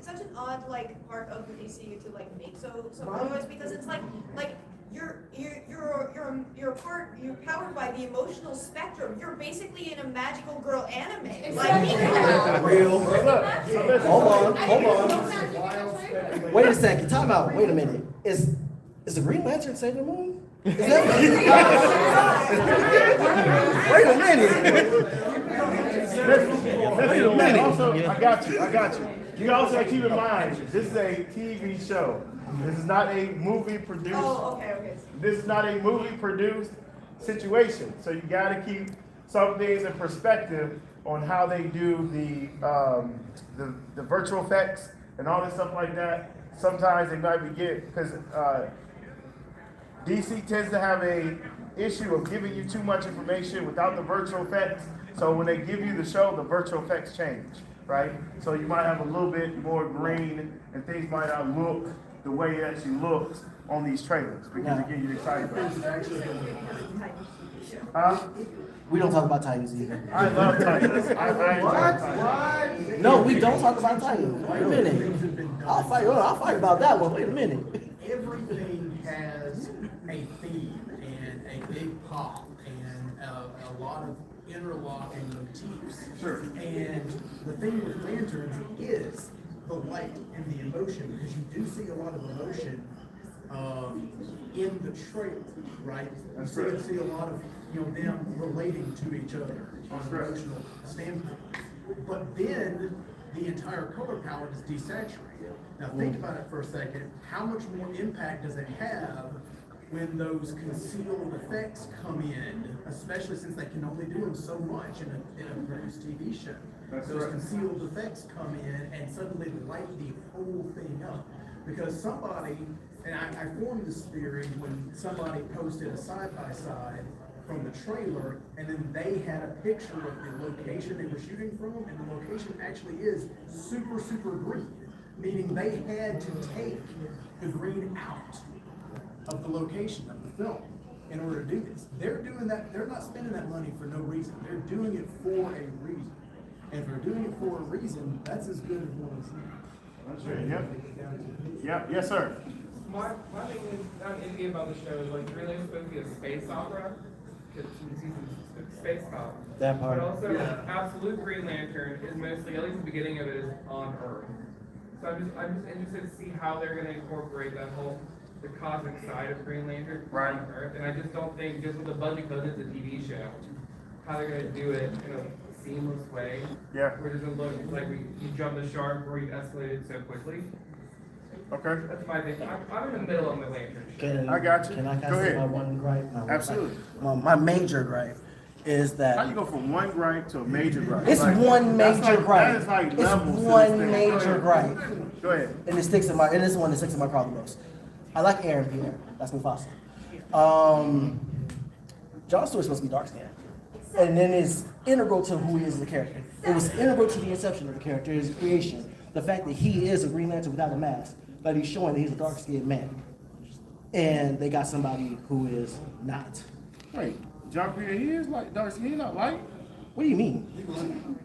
such an odd like part of the DCU to like make so otherwise, because it's like you're powered by the emotional spectrum. You're basically in a magical girl anime. Like, Real. Hold on. Wait a second. Time out. Wait a minute. Is the Green Lantern Sailor Moon? Is that Wait a minute. Wait a minute. Also, I got you. You also gotta keep in mind, this is a TV show. This is not a movie produced. oh, okay. This is not a movie produced situation. So you gotta keep some things in perspective on how they do the virtual effects and all this stuff like that. Sometimes they might be because DC tends to have a issue of giving you too much information without the virtual effects. So when they give you the show, the virtual effects change, right? So you might have a little bit more green and things might not look the way it actually looks on these trailers because it gets you excited about it. We don't talk about Titans either. I love Titans. I love Titans. No, we don't talk about Titans. Wait a minute. I'll fight about that one. Wait a minute. Everything has a theme and a big pop and a lot of interlocking motifs. Sure. And the thing with lanterns is the light and the emotion, because you do see a lot of emotion in the trailer, right? You see a lot of them relating to each other on an emotional standpoint. But then the entire color palette is desaturated. Now think about it for a second. How much more impact does it have when those concealed effects come in, especially since they can only do them so much in a produced TV show? Those concealed effects come in and suddenly light the whole thing up. Because somebody, and I formed this theory when somebody posted a side-by-side from the trailer, and then they had a picture of the location they were shooting from, and the location actually is super, super green, meaning they had to take the green out of the location of the film in order to do this. They're doing that, they're not spending that money for no reason. They're doing it for a reason. And if they're doing it for a reason, that's as good as one as That's right. Yep. Yes, sir. My thing is not iffy about the show is like really supposed to be a space opera. Because it's space opera. That part. But also, Absolute Green Lantern is mostly, at least the beginning of it, is on Earth. So I'm just interested to see how they're going to incorporate the cosmic side of Green Lantern on Earth. And I just don't think, just with the budget, because it's a TV show, how they're going to do it in a seamless way. Yeah. Where it doesn't look like you jump the shark or you escalated so quickly. Okay. That's my thing. I'm in the middle of my lantern. I got you. Can I Go say ahead. my one gripe? Absolutely. My major gripe is that How you go from one gripe to a major gripe? it's one major gripe. That is like It's levels to one this thing. major gripe. Go ahead. And it sticks in my, and this one that sticks in my craw the most. I like Aaron Pierre. That's Mufasa. Jon Stewart's supposed to be dark skinned. And then it's integral to who he is as a character. It was integral to the inception of the character, his creation. The fact that he is a Green Lantern without a mask, but he's showing that he's a dark skinned man. And they got somebody who is not. Wait, John Pierre, he is like dark skin. He's not light. What do you mean?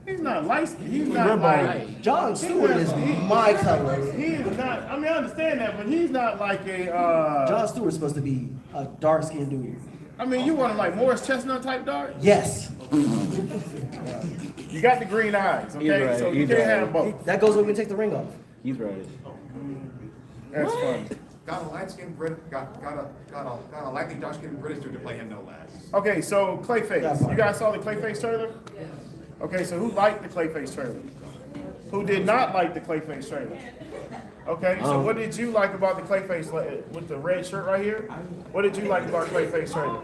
He's not light skin. He's not like Jon Stewart is my color. He is not. I mean, I understand that, but he's not like a. Jon Stewart's supposed to be a dark skinned dude. I mean, you want like Morris Chestnut type dark? Yes. You got the green eyes, okay? He's right. So you He's can't right. have both. That goes when we take the ring off. He's right. That's fun. Got a light-skinned Brit, got a lightly dark-skinned British dude to play him no less. Okay, so Clayface. You guys saw the Clayface trailer? Okay, so who liked the Clayface trailer? Who did not like the Clayface trailer? Okay, so what did you like about the Clayface with the red shirt right here? What did you like about Clayface trailer?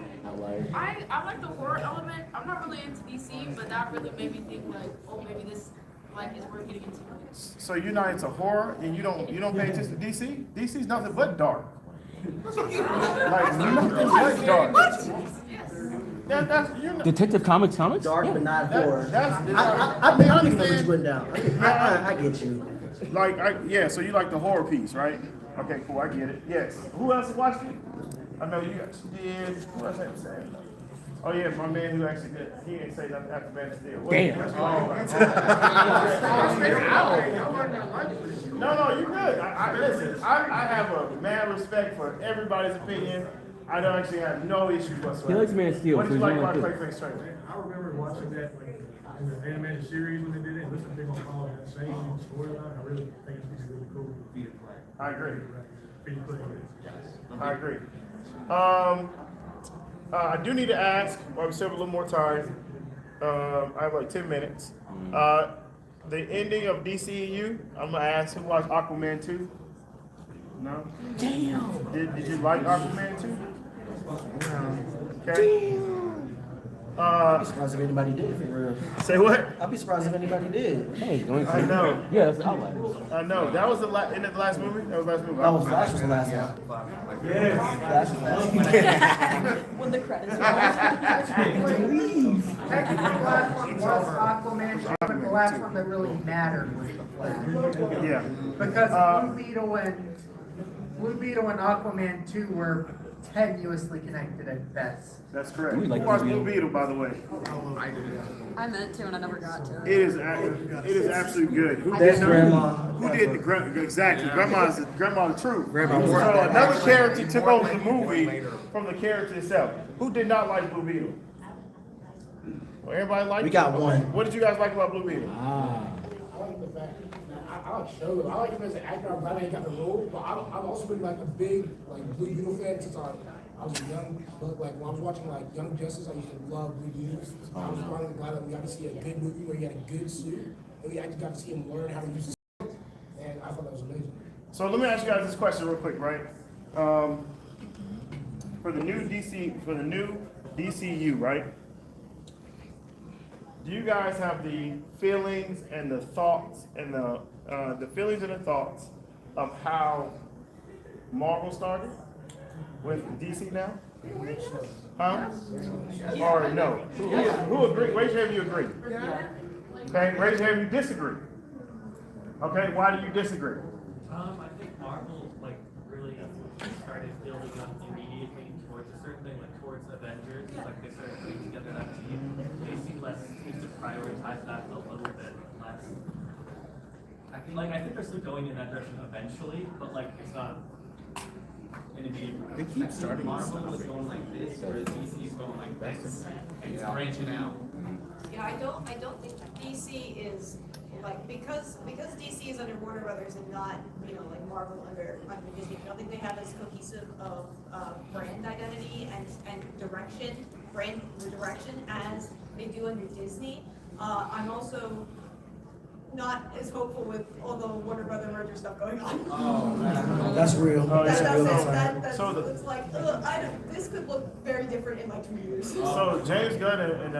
I like the horror element. I'm not really into DC, but that really made me think like, oh, maybe this like is worth getting into. So you're not into horror and you don't pay attention to DC? DC's nothing but dark. Like nothing but dark. That's you're not, Detective Comics? Dark but not horror. I understand what you're putting down. I get you. Like so you like the horror piece, right? Okay, cool, I get it. Yes. Who else watched it? I know you guys did. Who else had saying? Oh yeah, my man who actually did, he didn't say nothing after Man of Steel. Damn. No, you good. Listen, I have a mad respect for everybody's opinion. I don't actually have no issues whatsoever. He likes Man of Steel, What did you so like he's about not Clayface Trailer? I remember watching that like in the animated series when they did it. Listen, they're gonna follow that same storyline. I really think it's gonna be really cool. I agree. Peter Quill. I agree. I do need to ask, while we still have a little more time. I have like 10 minutes. The ending of DCU, I'm gonna ask who watched Aquaman 2? No? Damn. Did you like Aquaman 2? Okay. I'd be surprised if anybody did, for real. Say what? I'd be surprised if anybody did. Hey, I know. Yeah, that's outliers. I know. That was the end of the last movie? That was the last movie? That was Flash was the last one. Yes. Flash was the last one. When the credits roll. Technically, the last one was Aquaman, but the last one that really mattered was the Flash. Yeah. Because Blue Beetle and Aquaman 2 were tenuously connected at best. That's correct. We like Who watched Blue Blue Beetle, by the way? I meant to and I never got to It is absolutely good. Who That's did Grandma. Who did the exactly? Grandma's the truth. Grandma. So another character took over the movie from the character itself. Who did not like Blue Beetle? Well, everybody liked. We got it. one. What did you guys like about Blue Beetle? I like the fact, I like Shogo. I like him as an actor. I'm glad he got the role, but I've also been like a big like Blue Beetle fan since I was a young, like when I was watching like Young Justice, I used to love Blue Beetle. I was finally glad that we got to see a good movie where he had a good suit, and we actually got to see him learn how to use the suit, and I thought that was amazing. So let me ask you guys this question real quick, right? For the new DCU, right? Do you guys have the feelings and the thoughts and the feelings and the thoughts of how Marvel started with DC now? Huh? Or no? Who agree? Raise your hand if you agree. Okay, raise your hand if you disagree. Okay, why do you disagree? I think Marvel really started building up immediately towards a certain thing, like towards Avengers. Like they started putting together that team. They seem seems to prioritize that a little bit less. I think they're still going in that direction eventually, but it's not an immediate. They keep starting Marvel was going like this, whereas DC is going like this. And it's branching out. Yeah, I don't think DC is because DC is under Warner Brothers and not like Marvel under Disney. I don't think they have as cohesive of brand identity and brand direction as they do under Disney. I'm also not as hopeful with all the Warner Brother merger stuff going on. That's real. That's real. It's like this could look very different in 2 years. So James Gunn and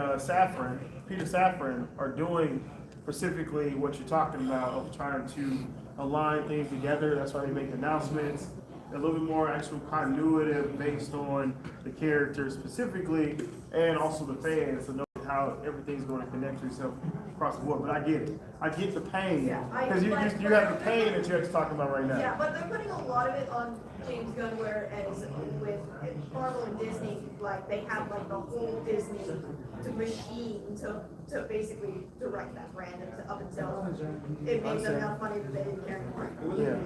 Peter Safran are doing specifically what you're talking about of trying to align things together. That's why they make announcements. A little bit more actual continuity based on the characters specifically and also the fans to know how everything's going to connect yourself across the board. But I get it. I get the pain. Because you have the pain that you're talking about right now. Yeah, but they're putting a lot of it on James Gunn, whereas with Marvel and Disney, they have the whole Disney machine to basically direct that brand up until it made them enough money that they didn't care anymore. Yeah.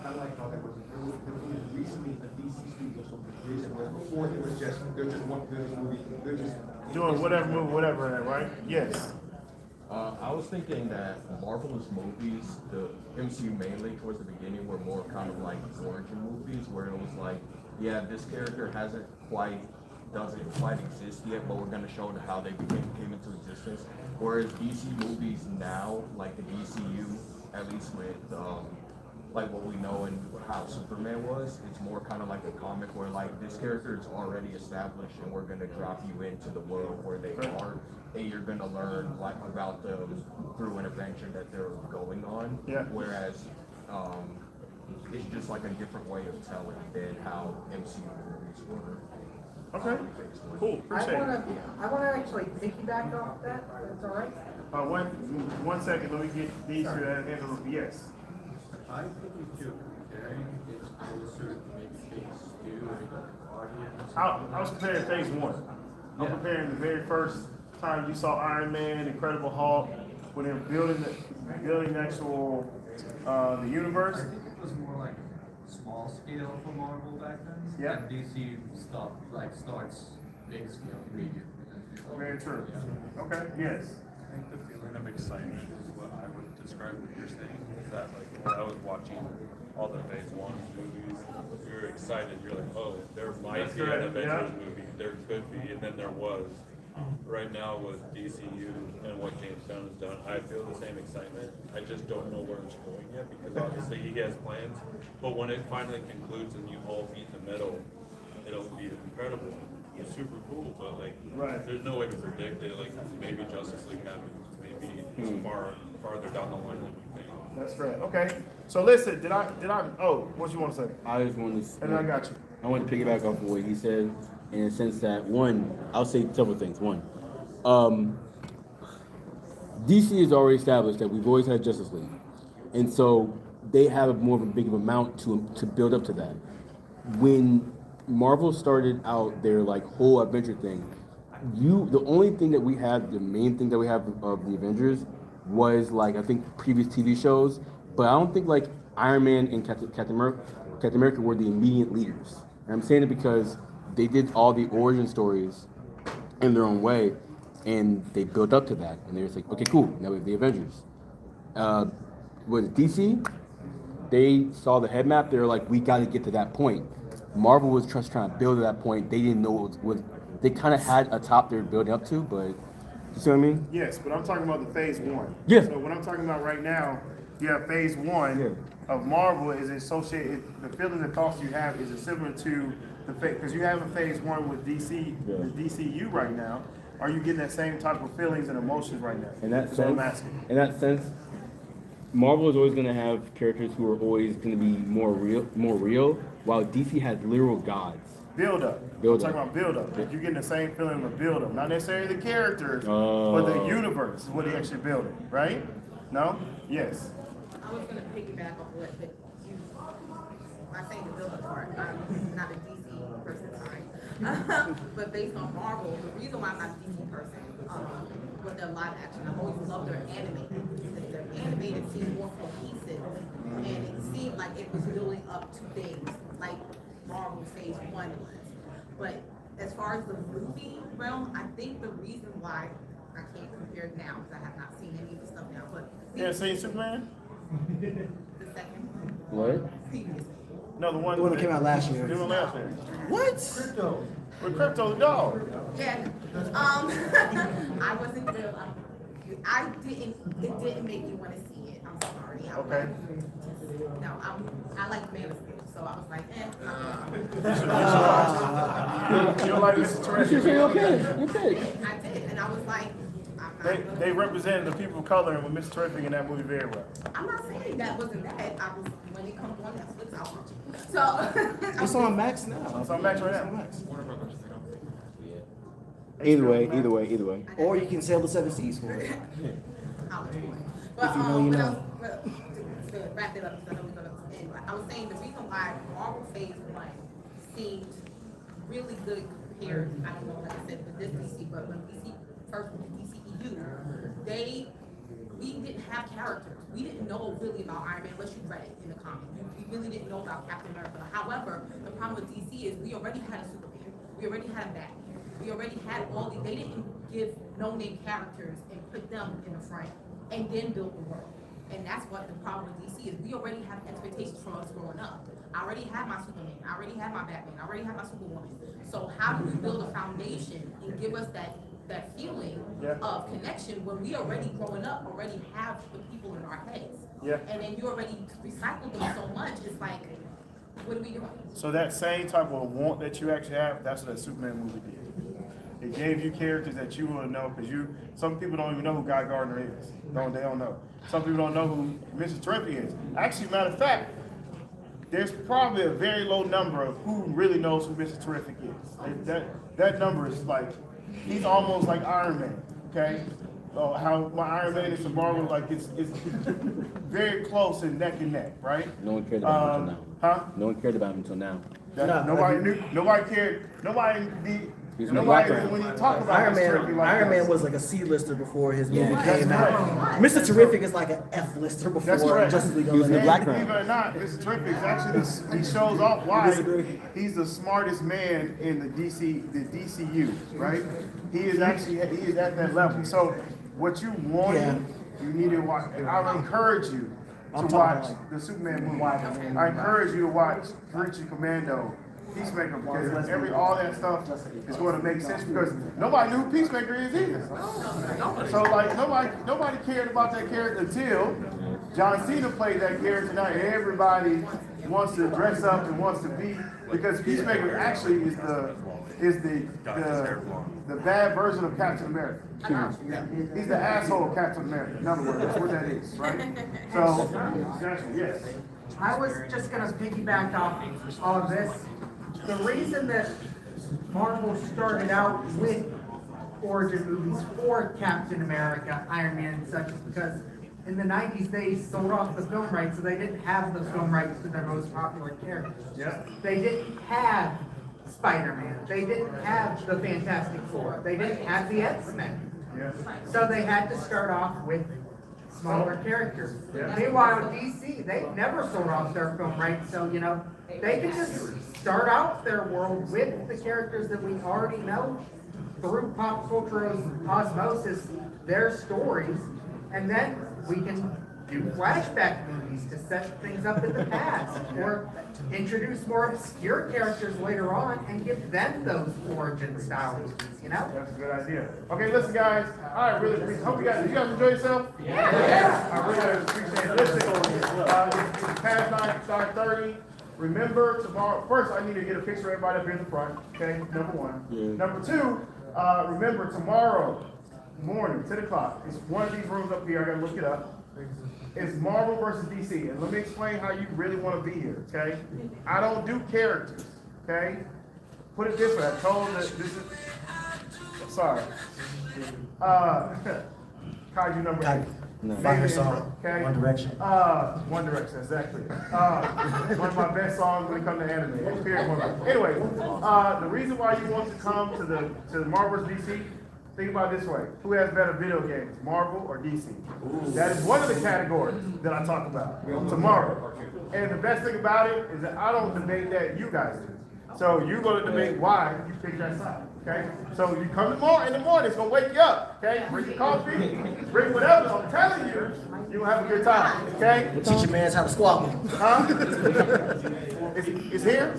I like how that was recently a DC studio, so before it was just they're just one movie, they're just doing whatever, right? Yes. I was thinking that Marvel's movies, the MCU mainly towards the beginning, were more kind of like origin movies, where it was like, yeah, this character doesn't quite exist yet, but we're gonna show how they came into existence. Whereas DC movies now, like the DCU, at least with what we know and how Superman was, it's more kind of like a comic where this character is already established and we're gonna drop you into the world where they are, and you're gonna learn about them through an adventure that they're going on. Yeah. Whereas it's just a different way of telling than how MCU movies were. Okay. Cool. Appreciate it. I want to actually piggyback off that. That's all right. One second. Let me get these two handled. Yes. I think we should comparing it closer to maybe phase 2 and the audience. I was comparing phase 1. I'm comparing the very first time you saw Iron Man, Incredible Hulk, when they're building the actual the universe. I think it was more like small scale for Marvel back then. Yeah. And DC starts big scale immediately. Very true. Okay. Yes. I think the feeling of excitement is what I would describe what you're saying. Is that like when I was watching all the Phase 1 movies, you're excited. You're like, oh, there might be an Avengers movie. There could be, and then there was. Right now with DCU and what James Gunn has done, I feel the same excitement. I just don't know where it's going yet because obviously he has plans. But when it finally concludes and you all meet in the middle, it'll be incredible. It's super cool, but like, there's no way to predict it. Like maybe Justice League happens, maybe it's farther down the line than we think. That's right. Okay. So listen, did I? Oh, what you want to say? I just wanted to. And I got you. I want to piggyback off of what he said, in the sense that one, I'll say several things. One, DC has already established that we've always had Justice League, and so they have more of a big of amount to build up to that. When Marvel started out their like whole adventure thing, the only thing that we had, the main thing that we have of the Avengers was like I think previous TV shows, but I don't think like Iron Man and Captain America were the immediate leaders. And I'm saying it because they did all the origin stories in their own way, and they built up to that. And they were like, okay, cool, now we have the Avengers. With DC, they saw the head map, they were like, we got to get to that point. Marvel was just trying to build to that point. They didn't know they kind of had a top they were building up to, but you see what I mean? Yes, but I'm talking about the Phase 1. Yeah. So what I'm talking about right now, you have Phase 1 of Marvel is associated, the feelings and thoughts you have is similar to the because you have a Phase 1 with DC, the DCU right now. Are you getting that same type of feelings and emotions right now? In that That's what I'm sense, asking. Marvel is always going to have characters who are always going to be more real, while DC has literal gods. Build up. I'm talking about build up. Like you're getting the same feeling of build up. Not necessarily the characters, but the universe is what he actually building, right? No? Yes. I was going to piggyback off what you, I say the build up part. I'm not a DC person, sorry. But based on Marvel, the reason why I'm not a DC person, with their live action, I've always loved their animated. Because their animated seemed more cohesive, and it seemed like it was building up to things like Marvel Phase 1 was. But as far as the movie realm, I think the reason why I can't compare it now because I have not seen any of the stuff now. But Yeah, seen Superman? the second What? previously. No, the one that came out last year. The one last year. What? Crypto. With Crypto the dog. Yeah. I wasn't real. It didn't make me want to see it. I'm sorry. Okay. I like Man of Steel, so I was like, You don't like Mr. Terrific? I did, and I was like, They represented the people of color and with Mr. Terrific in that movie very well. I'm not saying that wasn't bad. I was when it comes on Netflix, I'll watch it. So It's on Max now. It's on Max right now. It's on Max. Either way. Or you can sail the 7 seas for it. But, If you know, you know. To wrap it up, because I know we're gonna end. I was saying the reason why Marvel Phase 1 seemed really good compared, I don't know, like I said, with this DC, but when DC first with the DCEU, we didn't have characters. We didn't know really about Iron Man unless you read it in the comic. We really didn't know about Captain America. However, the problem with DC is we already had a Superman. We already had a Batman. We already had all these. They didn't give no-name characters and put them in the front and then build the world. And that's what the problem with DC is. We already have expectations from us growing up. I already have my Superman. I already have my Batman. I already have my Superwoman. So how do we build a foundation and give us that feeling of connection when we already growing up already have the people in our heads? And then you already recycled them so much. It's like, what are we doing? So that same type of want that you actually have, that's what that Superman movie did. It gave you characters that you want to know because some people don't even know who Guy Gardner is. They don't know. Some people don't know who Mr. Terrific is. Actually, matter of fact, there's probably a very low number of who really knows who Mr. Terrific is. That number is like, he's almost like Iron Man, okay? So how my Iron Man is to Marvel, like it's very close and neck, right? No one cared about him until now. Huh? No one cared about him until now. Nobody knew. Nobody cared. He was in the Nobody, background. when you talk about Iron this Man, turkey like Iron this, Man was like a C-lister before his movie That's came right. out. Mr. Terrific is like an F-lister before That's right. Justice League. He was in the Unlimited. background. Believe it or not, Mr. Terrific is actually he shows off why he's the smartest man in the DCU, right? He is at that level. So what you wanted, you need to watch. I would encourage you to watch the Superman movie. I encourage you to watch Breach and Commando, Peacemaker, because all that stuff is going to make sense because nobody knew who Peacemaker is either. So like nobody cared about that character until John Cena played that character. Now everybody wants to dress up and wants to be, because Peacemaker actually is the bad version of Captain America. He's the asshole Captain America. In other words, that's what that is, right? So, yes. I was just gonna piggyback off all of this. The reason that Marvel started out with origin movies for Captain America, Iron Man, and such is because in the 90s they sold off the film rights, so they didn't have the film rights to their most popular characters. Yeah. They didn't have Spider-Man. They didn't have the Fantastic Four. They didn't have the X-Men. Yes. So they had to start off with smaller characters. Yeah. Meanwhile, DC, they never sold off their film rights, so they can just start out their world with the characters that we already know through pop culture osmosis, their stories, and then we can do flashback movies to set things up in the past, or introduce more obscure characters later on and give them those origin style movies, That's a good idea. Okay, listen, guys. I really hope you guys enjoy yourself. Yeah. I really appreciate it. Listen, it's past 9:30. Remember tomorrow. First, I need to get a picture of everybody up here in the front. Okay, number one. Yeah. Number two, remember tomorrow morning, 10 o'clock. It's one of these rooms up here. I gotta look it up. It's Marvel versus DC, and let me explain how you really want to be here. Okay, I don't do characters. Okay, put it this way. I told that this is. Sorry. Kaiju number 8. No. Fire song. Okay. One Direction. One Direction, exactly. One of my best songs when it comes to anime. Period. Anyway, the reason why you want to come to the Marvel vs. DC, think about it this way. Who has better video games, Marvel or DC? That is one of the categories that I talk about tomorrow. And the best thing about it is that I don't debate that, you guys do. So you're going to debate why you pick that side. Okay? So you come tomorrow in the morning, it's going to wake you up. Okay? Bring your coffee, bring whatever. I'm telling you, you're going to have a good time. Okay? We'll teach your man how to squabble. Huh? It's here?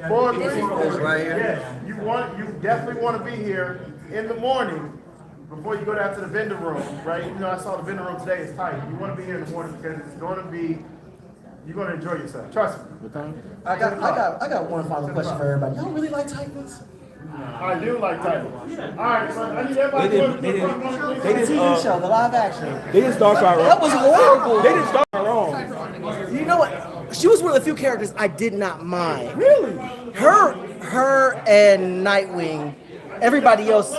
4-3. It's right here. Yes. You definitely want to be here in the morning before you go down to the vendor room, right? I saw the vendor room today, it's tight. You want to be here in the morning because it's going to be, you're going to enjoy yourself. Trust me. What time? I got one final question for everybody. Y'all really like Titans? I do like Titans. All right, so I need everybody They to The TV show, the live action. They didn't start out wrong. That was horrible. They didn't start out wrong. You know what? She was one of the few characters I did not mind. Really? Her and Nightwing. Everybody else.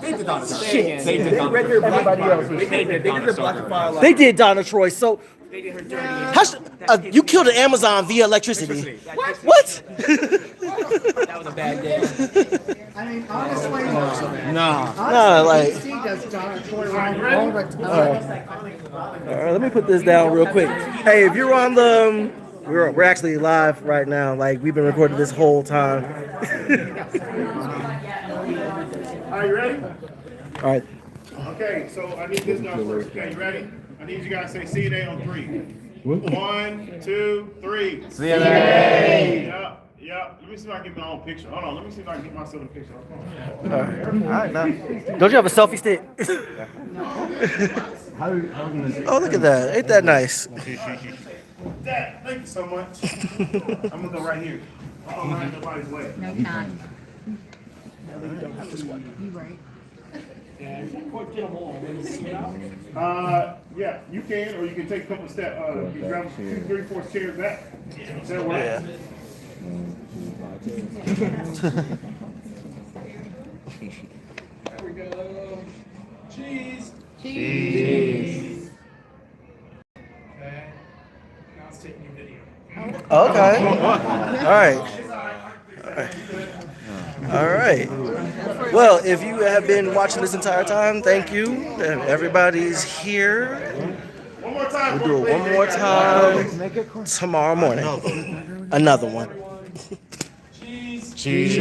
They did Donna Troy. Shit. They did Donna Troy. Everybody else. They did Donna Troy. They did Donna Troy. So. They did her dirty. You killed an Amazon via electricity. What? That was a bad day. I mean, honestly, Nah, like. DC does Donna Troy wrong all the time. All right, let me put this down real quick. Hey, if you're on the, we're actually live right now. Like we've been recording this whole time. Are you ready? All right. Okay, so I need this done first. Okay, you ready? I need you guys to say CNA on 3. 1, 2, 3. CNA. Yeah. Let me see if I can get my own picture. Hold on. Let me see if I can get myself a picture. All right, now. Don't you have a selfie stick? Oh, look at that. Ain't that nice? Dad, thank you so much. I'm going to go right here. I don't mind nobody's way. No, you not. You right. Yeah, you can, or you can take a couple of steps. You grab 2, 3, 4 chairs back. Does that work? Yeah. There we go. Cheese. Cheese. Okay. Now it's taking your video. Okay. All right. All right. Well, if you have been watching this entire time, thank you. Everybody's here. One more time. We'll do it one more time tomorrow morning. Another one. Cheese. Cheese.